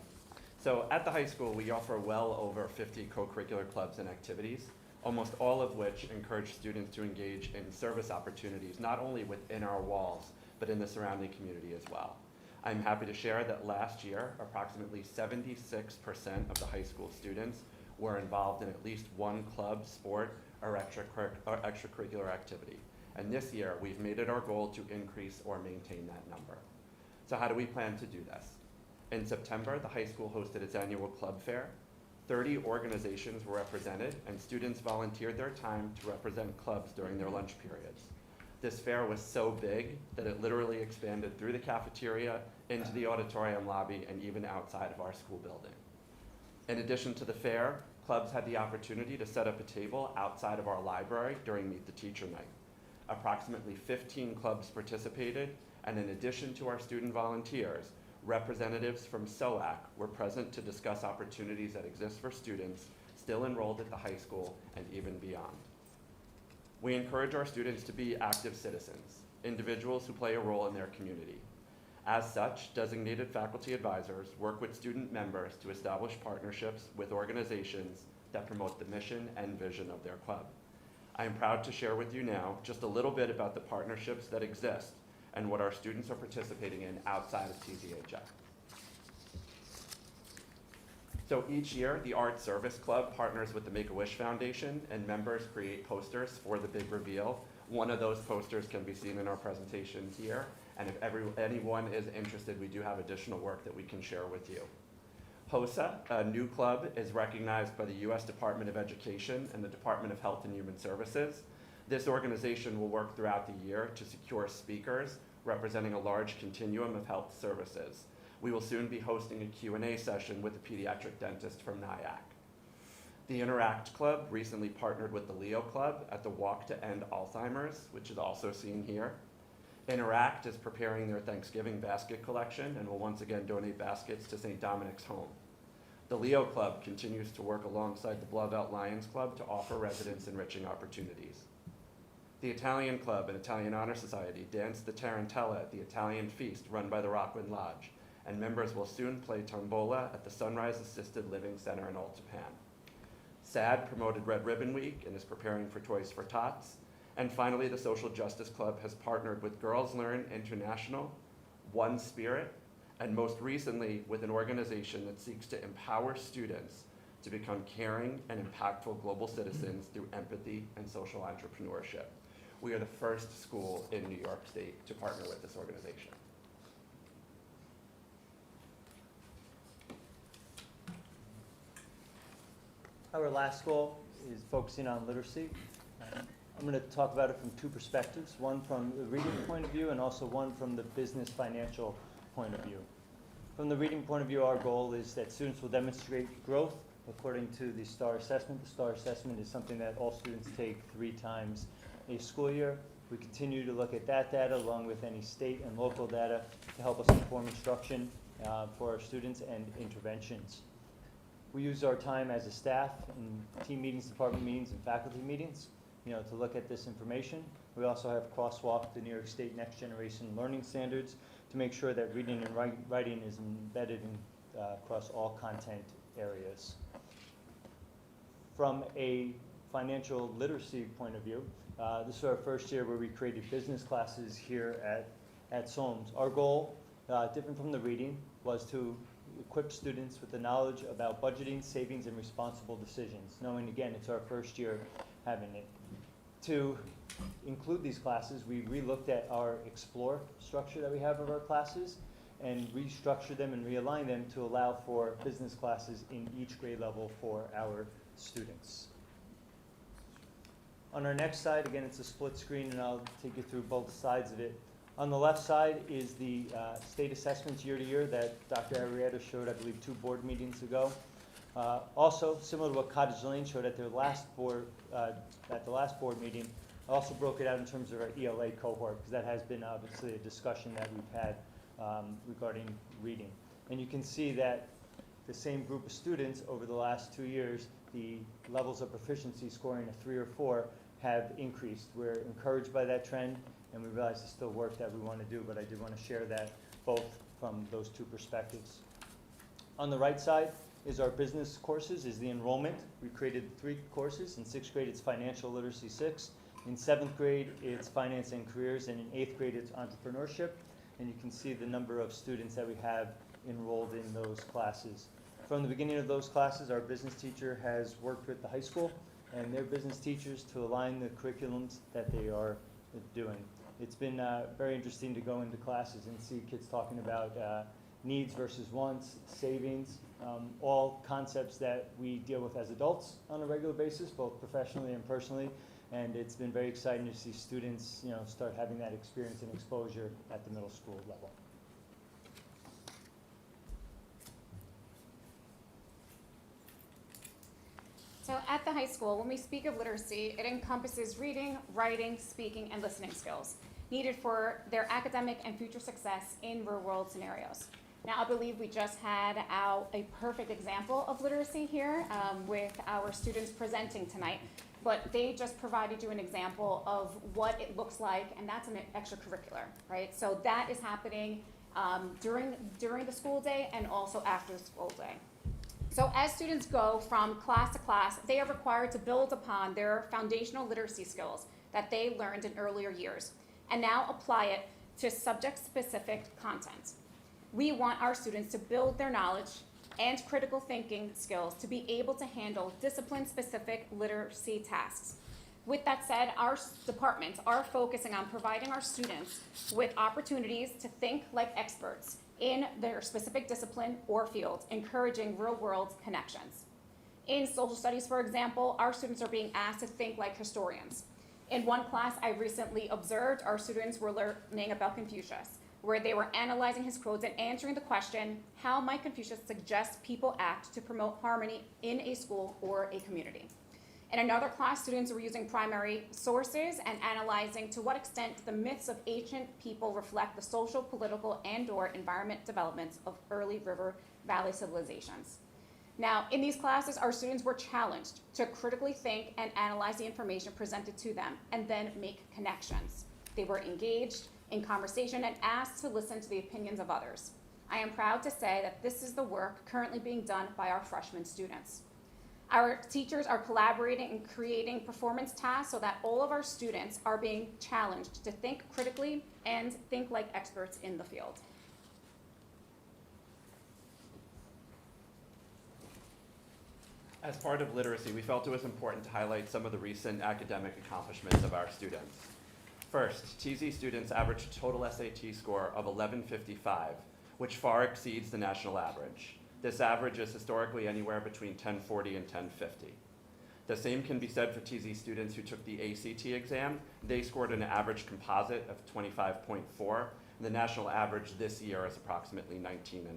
So at the high school, we offer well over 50 co-curricular clubs and activities, almost all of which encourage students to engage in service opportunities, not only within our walls, but in the surrounding community as well. I'm happy to share that last year, approximately 76% of the high school students were involved in at least one club, sport, or extracurricular activity. And this year, we've made it our goal to increase or maintain that number. So how do we plan to do this? In September, the high school hosted its annual club fair. 30 organizations were represented, and students volunteered their time to represent clubs during their lunch periods. This fair was so big that it literally expanded through the cafeteria, into the auditorium lobby, and even outside of our school building. In addition to the fair, clubs had the opportunity to set up a table outside of our library during Meet the Teacher Night. Approximately 15 clubs participated, and in addition to our student volunteers, representatives from SOAC were present to discuss opportunities that exist for students still enrolled at the high school and even beyond. We encourage our students to be active citizens, individuals who play a role in their community. As such, designated faculty advisors work with student members to establish partnerships with organizations that promote the mission and vision of their club. I am proud to share with you now just a little bit about the partnerships that exist and what our students are participating in outside of TZHF. So each year, the Art Service Club partners with the Make-A-Wish Foundation, and members create posters for the big reveal. One of those posters can be seen in our presentations here, and if anyone is interested, we do have additional work that we can share with you. HOSA, a new club, is recognized by the U.S. Department of Education and the Department of Health and Human Services. This organization will work throughout the year to secure speakers representing a large continuum of health services. We will soon be hosting a Q&A session with a pediatric dentist from NIAC. The Interact Club recently partnered with the Leo Club at the Walk to End Alzheimer's, which is also seen here. Interact is preparing their Thanksgiving basket collection and will once again donate baskets to St. Dominic's Home. The Leo Club continues to work alongside the Blauvelt Lions Club to offer residents enriching opportunities. The Italian Club and Italian Honor Society danced the Tarantella at the Italian feast run by the Rockland Lodge, and members will soon play tombola at the Sunrise Assisted Living Center in Old Japan. SAD promoted Red Ribbon Week and is preparing for Toys for Tots. And finally, the Social Justice Club has partnered with Girls Learn International, One Spirit, and most recently with an organization that seeks to empower students to become caring and impactful global citizens through empathy and social entrepreneurship. We are the first school in New York State to partner with this organization. Our last goal is focusing on literacy. I'm going to talk about it from two perspectives, one from the reading point of view and also one from the business financial point of view. From the reading point of view, our goal is that students will demonstrate growth according to the STAR assessment. The STAR assessment is something that all students take 3 times a school year. We continue to look at that data along with any state and local data to help us inform instruction for our students and interventions. We use our time as a staff in team meetings, department meetings, and faculty meetings, to look at this information. We also have crosswalked the New York State Next Generation Learning Standards to make sure that reading and writing is embedded in, across all content areas. From a financial literacy point of view, this is our first year where we created business classes here at SOMS. Our goal, different from the reading, was to equip students with the knowledge about budgeting, savings, and responsible decisions, knowing, again, it's our first year having it. To include these classes, we re-looked at our Explore structure that we have of our classes and restructured them and realigned them to allow for business classes in each grade level for our students. On our next slide, again, it's a split screen, and I'll take you through both sides of it. On the left side is the state assessments year to year that Dr. Arrieta showed, I believe, 2 board meetings ago. Also, similar to what Cottage Lane showed at their last board, at the last board meeting, I also broke it out in terms of our ELA cohort, because that has been obviously a discussion that we've had regarding reading. And you can see that the same group of students over the last 2 years, the levels of proficiency scoring a 3 or 4 have increased. We're encouraged by that trend, and we realize there's still work that we want to do, but I did want to share that both from those 2 perspectives. On the right side is our business courses, is the enrollment. We created 3 courses. In 6th grade, it's Financial Literacy 6. In 7th grade, it's Finance and Careers, and in 8th grade, it's Entrepreneurship. And you can see the number of students that we have enrolled in those classes. From the beginning of those classes, our business teacher has worked with the high school and their business teachers to align the curriculums that they are doing. It's been very interesting to go into classes and see kids talking about needs versus wants, savings, all concepts that we deal with as adults on a regular basis, both professionally and personally. And it's been very exciting to see students, start having that experience and exposure at the middle school level. So at the high school, when we speak of literacy, it encompasses reading, writing, speaking, and listening skills needed for their academic and future success in real-world scenarios. Now, I believe we just had a perfect example of literacy here with our students presenting tonight, but they just provided you an example of what it looks like, and that's an extracurricular, right? So that is happening during the school day and also after the school day. So as students go from class to class, they are required to build upon their foundational literacy skills that they learned in earlier years and now apply it to subject-specific content. We want our students to build their knowledge and critical thinking skills to be able to handle discipline-specific literacy tasks. With that said, our departments are focusing on providing our students with opportunities to think like experts in their specific discipline or field, encouraging real-world connections. In social studies, for example, our students are being asked to think like historians. In one class I recently observed, our students were learning about Confucius. where they were analyzing his quotes and answering the question, how might Confucius suggest people act to promote harmony in a school or a community? In another class, students were using primary sources and analyzing to what extent the myths of ancient people reflect the social, political, and/or environment developments of early river valley civilizations. Now, in these classes, our students were challenged to critically think and analyze the information presented to them and then make connections. They were engaged in conversation and asked to listen to the opinions of others. I am proud to say that this is the work currently being done by our freshman students. Our teachers are collaborating and creating performance tasks so that all of our students are being challenged to think critically and think like experts in the field. As part of literacy, we felt it was important to highlight some of the recent academic accomplishments of our students. First, TZ students averaged a total SAT score of 1155, which far exceeds the national average. This average is historically anywhere between 1040 and 1050. The same can be said for TZ students who took the ACT exam. They scored an average composite of 25.4, and the national average this year is approximately 19.5.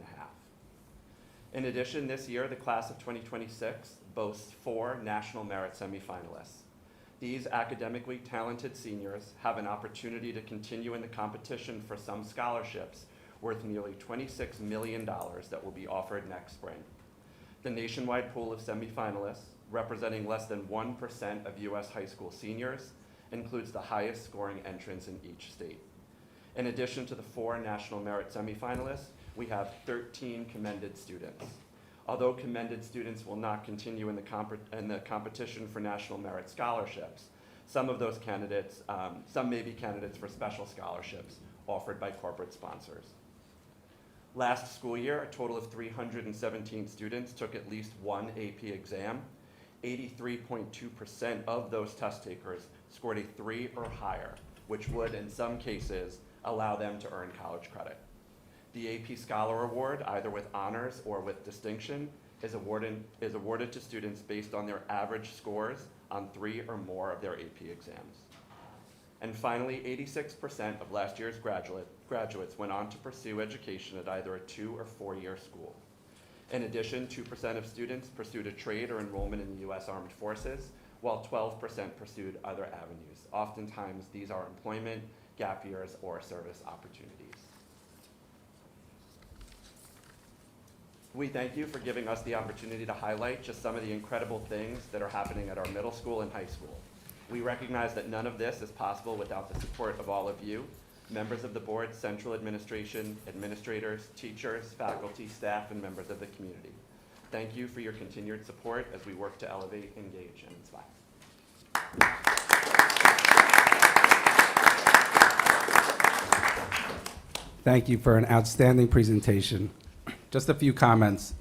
In addition, this year, the class of 2026 boasts 4 national merit semifinalists. These academically talented seniors have an opportunity to continue in the competition for some scholarships worth nearly $26 million that will be offered next spring. The nationwide pool of semifinalists, representing less than 1% of U.S. high school seniors, includes the highest scoring entrants in each state. In addition to the 4 national merit semifinalists, we have 13 commended students. Although commended students will not continue in the competition for national merit scholarships, some of those candidates, some may be candidates for special scholarships offered by corporate sponsors. Last school year, a total of 317 students took at least one AP exam. 83.2% of those test takers scored a 3 or higher, which would, in some cases, allow them to earn college credit. The AP Scholar Award, either with honors or with distinction, is awarded to students based on their average scores on 3 or more of their AP exams. And finally, 86% of last year's graduates went on to pursue education at either a 2 or 4-year school. In addition, 2% of students pursued a trade or enrollment in the U.S. Armed Forces, while 12% pursued other avenues. Oftentimes, these are employment, gap years, or service opportunities. We thank you for giving us the opportunity to highlight just some of the incredible things that are happening at our middle school and high school. We recognize that none of this is possible without the support of all of you, members of the board, central administration, administrators, teachers, faculty, staff, and members of the community. Thank you for your continued support as we work to elevate, engage, and inspire. Thank you for an outstanding presentation. Just a few comments.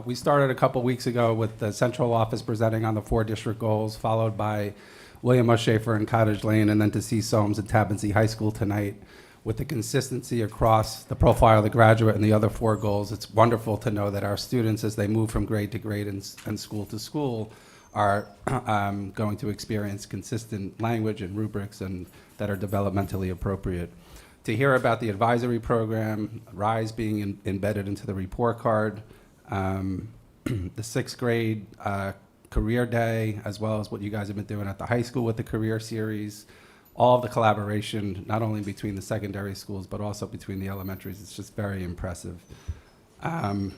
We started a couple weeks ago with the central office presenting on the 4 district goals, followed by William S. Schaefer in Cottage Lane, and then to see Soames at Tappan Zee High School tonight. With the consistency across the profile of the graduate and the other 4 goals, it's wonderful to know that our students, as they move from grade to grade and school to school, are going to experience consistent language and rubrics and that are developmentally appropriate. To hear about the advisory program, RISE being embedded into the report card, the 6th grade career day, as well as what you guys have been doing at the high school with the career series, all of the collaboration, not only between the secondary schools, but also between the elementaries. It's just very impressive. I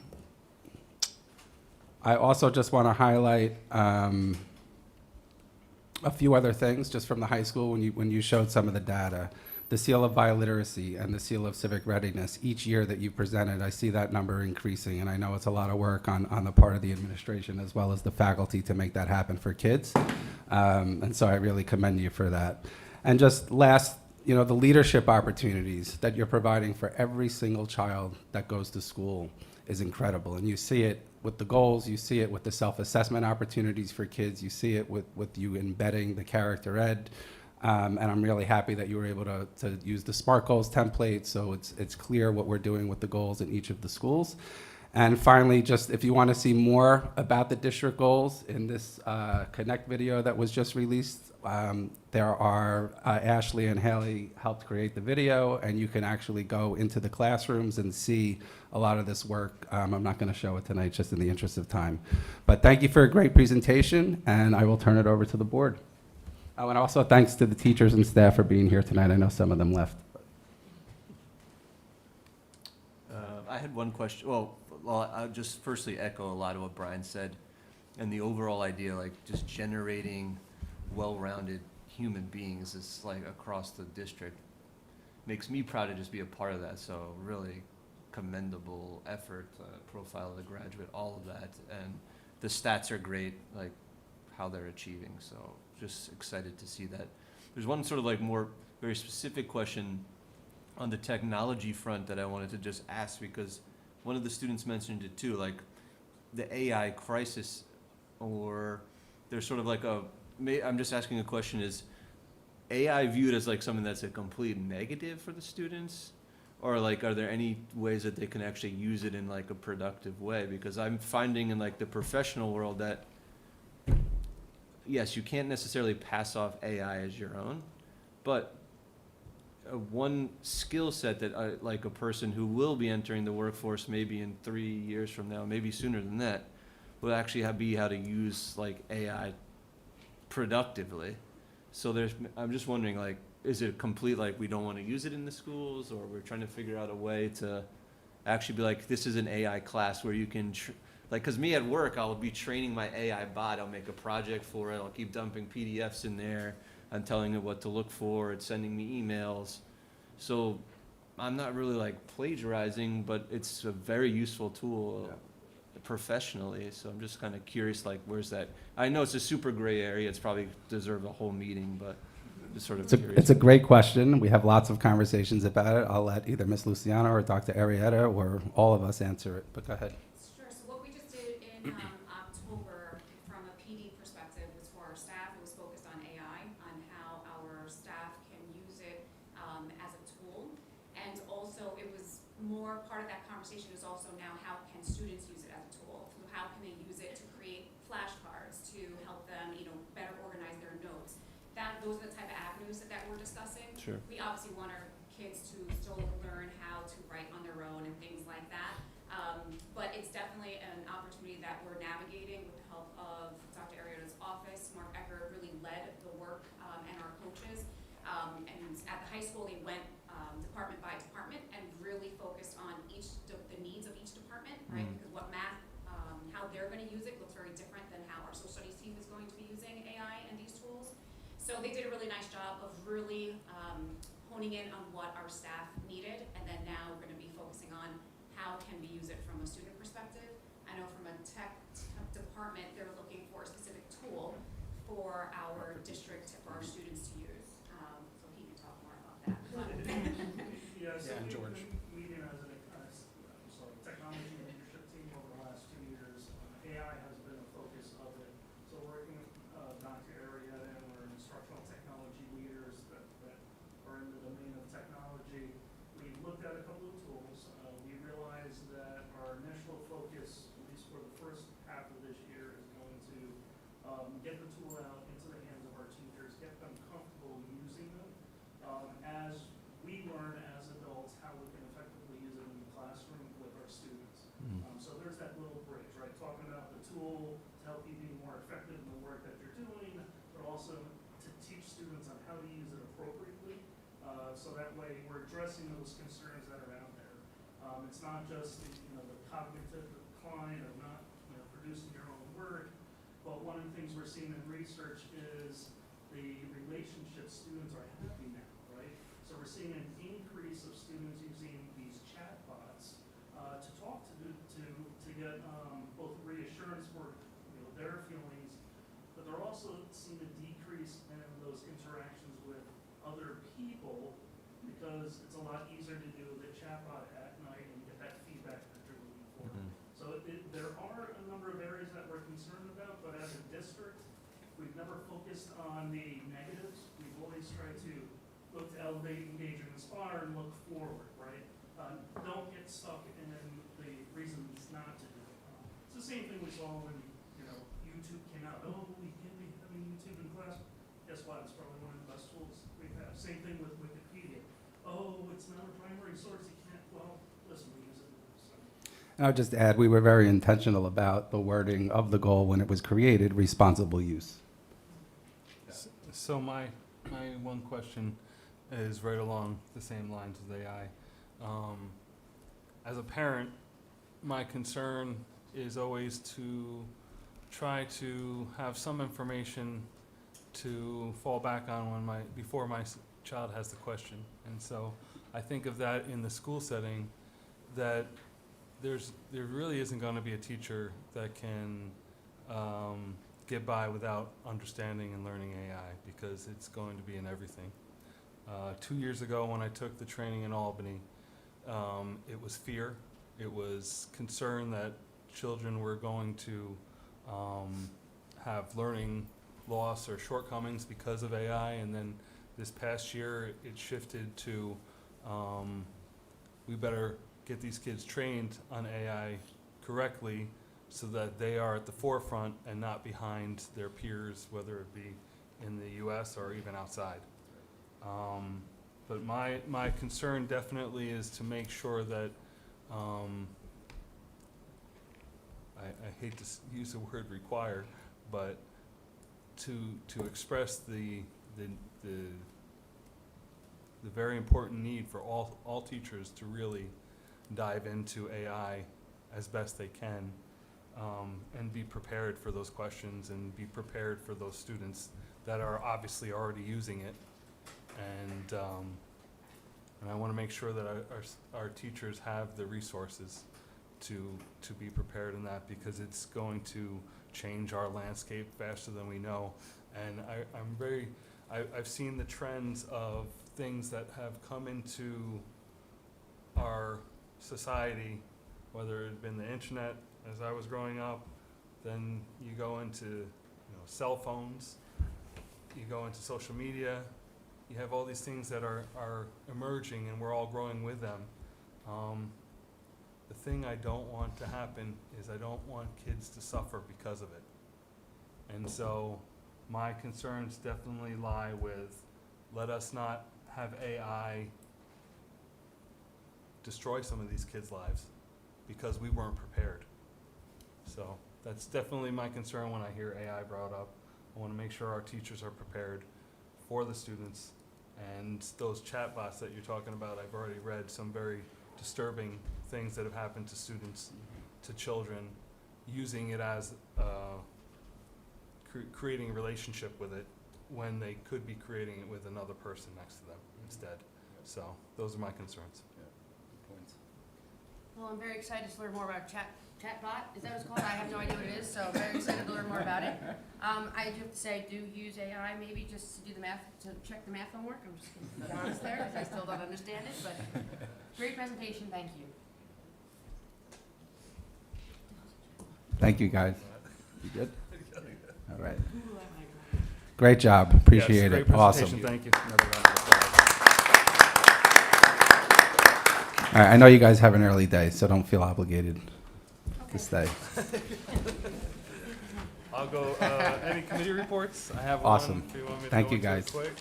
also just want to highlight a few other things just from the high school when you showed some of the data. The seal of biliteracy and the seal of civic readiness. Each year that you presented, I see that number increasing, and I know it's a lot of work on the part of the administration as well as the faculty to make that happen for kids. And so I really commend you for that. And just last, the leadership opportunities that you're providing for every single child that goes to school is incredible. And you see it with the goals, you see it with the self-assessment opportunities for kids, you see it with you embedding the character ed. And I'm really happy that you were able to use the SMART goals template, so it's clear what we're doing with the goals in each of the schools. And finally, just if you want to see more about the district goals in this Connect video that was just released, there are, Ashley and Haley helped create the video, and you can actually go into the classrooms and see a lot of this work. I'm not going to show it tonight, just in the interest of time. But thank you for a great presentation, and I will turn it over to the board. Oh, and also thanks to the teachers and staff for being here tonight. I know some of them left. I had one question. Well, I'll just firstly echo a lot of what Brian said, and the overall idea, like just generating well-rounded human beings is like across the district, makes me proud to just be a part of that. So really commendable effort, profile of the graduate, all of that, and the stats are great, like how they're achieving. So just excited to see that. There's one sort of like more very specific question on the technology front that I wanted to just ask, because one of the students mentioned it too, like the AI crisis, or there's sort of like I'm just asking a question, is AI viewed as like something that's a complete negative for the students? Or like, are there any ways that they can actually use it in like a productive way? Because I'm finding in like the professional world that, yes, you can't necessarily pass off AI as your own, but one skill set that like a person who will be entering the workforce maybe in 3 years from now, maybe sooner than that, will actually be how to use like AI productively. So I'm just wondering, like, is it complete like we don't want to use it in the schools, or we're trying to figure out a way to actually be like, this is an AI class where you can like, because me at work, I'll be training my AI bot, I'll make a project for it, I'll keep dumping PDFs in there, I'm telling it what to look for, it's sending me emails. So I'm not really like plagiarizing, but it's a very useful tool professionally. So I'm just kind of curious, like, where's that? I know it's a super gray area, it's probably deserve a whole meeting, but just sort of curious. It's a great question. We have lots of conversations about it. I'll let either Ms. Luciano or Dr. Arietta or all of us answer it, but go ahead. Sure. So what we just did in October from a PD perspective was for our staff. It was focused on AI, on how our staff can use it as a tool. And also it was more part of that conversation is also now how can students use it as a tool? How can they use it to create flashcards, to help them, better organize their notes? Those are the type of avenues that we're discussing. Sure. We obviously want our kids to still learn how to write on their own and things like that. But it's definitely an opportunity that we're navigating with the help of Dr. Arietta's office. Mark Ecker really led the work and our coaches. And at the high school, they went department by department and really focused on the needs of each department, right? Because what math, how they're going to use it looks very different than how our social studies team is going to be using AI and these tools. So they did a really nice job of really honing in on what our staff needed, and then now we're going to be focusing on how can we use it from a student perspective. I know from a tech department, they're looking for a specific tool for our district, for our students to use. So he can talk more about that. Yes, Yeah, George. Meeting as a technology leadership team over the last 2 years, AI has been a focus of it. So working with Dr. Arietta, and we're instructional technology leaders that are in the domain of technology. We looked at a couple of tools. We realized that our initial focus, at least for the first half of this year, is going to get the tool out into the hands of our teachers, get them comfortable using them. As we learn as adults how we can effectively use it in the classroom with our students. So there's that little bridge, right? Talking about the tool to help you be more effective in the work that you're doing, but also to teach students on how to use it appropriately. So that way we're addressing those concerns that are out there. It's not just the cognitive decline of not producing your own work, but one of the things we're seeing in research is the relationships students are having now, right? So we're seeing an increase of students using these chatbots to talk to get both reassurance for their feelings, but they're also seeing a decrease in those interactions with other people because it's a lot easier to do the chatbot at night and get that feedback that you're looking for. So there are a number of areas that we're concerned about, but as a district, we've never focused on the negatives. We've always tried to look to elevate, engage, and inspire, and look forward, right? Don't get stuck in the reasons not to do it. It's the same thing we saw when, YouTube came out. Oh, we can't be having YouTube in class. Guess what? It's probably one of the best tools we have. Same thing with Wikipedia. Oh, it's not a primary source. You can't. Well, listen, we use it. So. And I'll just add, we were very intentional about the wording of the goal when it was created, responsible use. So my one question is right along the same lines as AI. As a parent, my concern is always to try to have some information to fall back on before my child has the question. And so I think of that in the school setting, that there really isn't going to be a teacher that can get by without understanding and learning AI, because it's going to be in everything. 2 years ago when I took the training in Albany, it was fear. It was concern that children were going to have learning loss or shortcomings because of AI, and then this past year it shifted to we better get these kids trained on AI correctly so that they are at the forefront and not behind their peers, whether it be in the US or even outside. But my concern definitely is to make sure that I hate to use the word require, but to express the very important need for all teachers to really dive into AI as best they can, and be prepared for those questions and be prepared for those students that are obviously already using it. And I want to make sure that our teachers have the resources to be prepared in that, because it's going to change our landscape faster than we know. And I've seen the trends of things that have come into our society, whether it had been the internet as I was growing up, then you go into cell phones, you go into social media, you have all these things that are emerging and we're all growing with them. The thing I don't want to happen is I don't want kids to suffer because of it. And so my concerns definitely lie with, let us not have AI destroy some of these kids' lives because we weren't prepared. So that's definitely my concern when I hear AI brought up. I want to make sure our teachers are prepared for the students. And those chatbots that you're talking about, I've already read some very disturbing things that have happened to students, to children, using it as creating a relationship with it when they could be creating it with another person next to them instead. So those are my concerns. Well, I'm very excited to learn more about chatbot. Is that what it's called? I have no idea what it is, so very excited to learn more about it. I do have to say, do use AI maybe just to do the math, to check the math homework. I'm just going to be honest there, because I still don't understand it, but great presentation, thank you. Thank you, guys. You good? All right. Great job. Appreciate Yes, it. Awesome. Thank you. All right, I know you guys have an early day, so don't feel obligated to stay. I'll go, any committee reports? I have Awesome. one, if you want me to Thank go you, into it guys. quick.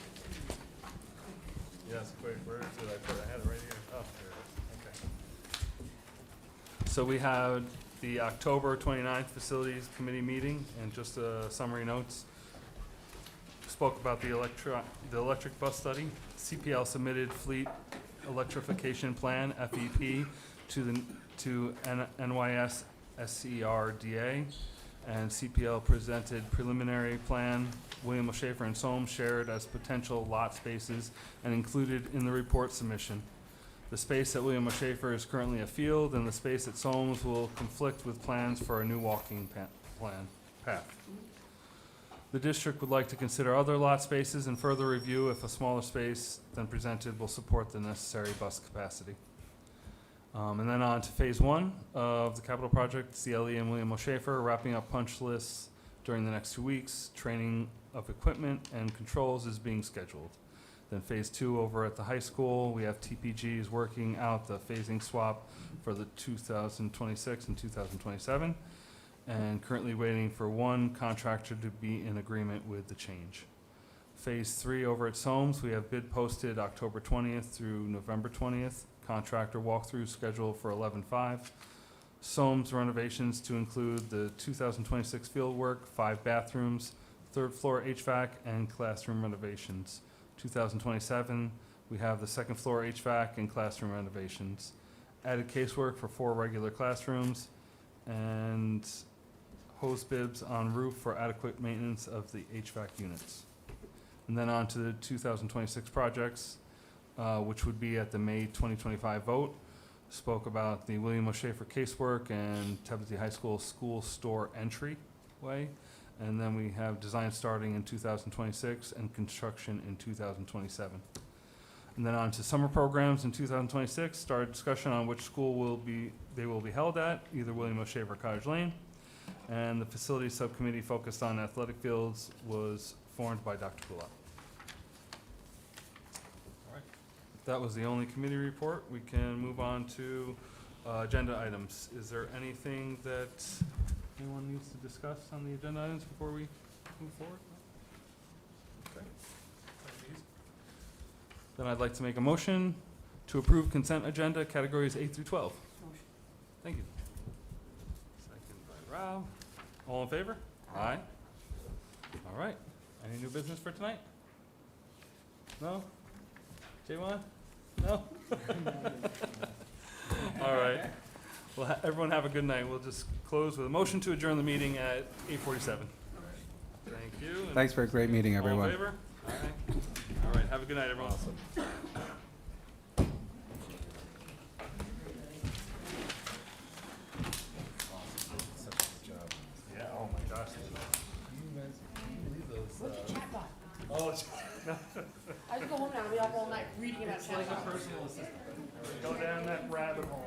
Yes, quick, where did I put it? I had it right here. Oh, there it is, okay. So we had the October 29th Facilities Committee meeting, and just summary notes. Spoke about the electric bus study. CPL submitted fleet electrification plan, FEP, to NYS SCRDA, and CPL presented preliminary plan. William O'Shafer and Soames shared as potential lot spaces and included in the report submission. The space at William O'Shafer is currently a field, and the space at Soames will conflict with plans for a new walking path. The district would like to consider other lot spaces and further review if a smaller space than presented will support the necessary bus capacity. And then on to phase one of the capital project, CLE and William O'Shafer, wrapping up punch lists during the next 2 weeks. Training of equipment and controls is being scheduled. Then phase 2 over at the high school, we have TPGs working out the phasing swap for the 2026 and 2027, and currently waiting for one contractor to be in agreement with the change. Phase 3 over at Soames, we have bid posted October 20th through November 20th. Contractor walkthrough scheduled for 11/5. Soames renovations to include the 2026 field work, 5 bathrooms, 3rd floor HVAC, and classroom renovations. 2027, we have the 2nd floor HVAC and classroom renovations. Added casework for 4 regular classrooms, and hose bibs on roof for adequate maintenance of the HVAC units. And then on to the 2026 projects, which would be at the May 2025 vote. Spoke about the William O. Schaefer casework and Tebessee High School school store entryway. And then we have design starting in 2026 and construction in 2027. And then on to summer programs in 2026, started discussion on which school they will be held at, either William O. Schaefer or Cottage Lane. And the facilities subcommittee focused on athletic fields was formed by Dr. Kulak. All right. If that was the only committee report, we can move on to agenda items. Is there anything that anyone needs to discuss on the agenda items before we move forward? Okay. Then I'd like to make a motion to approve consent agenda categories 8 through 12. Motion. Thank you. Second by Rob. All in favor? Aye. All right. Any new business for tonight? No? J1? No? All right. Well, everyone have a good night. We'll just close with a motion to adjourn the meeting at 8:47. Thank you. And Thanks for a great meeting, all in everyone. favor? Aye. All right. Have a good night, everyone. Yeah, oh my gosh. What's your chat bot? Oh, I just go home now and be up all night reading about chat bots. personal assistant. Go down that rabbit hole.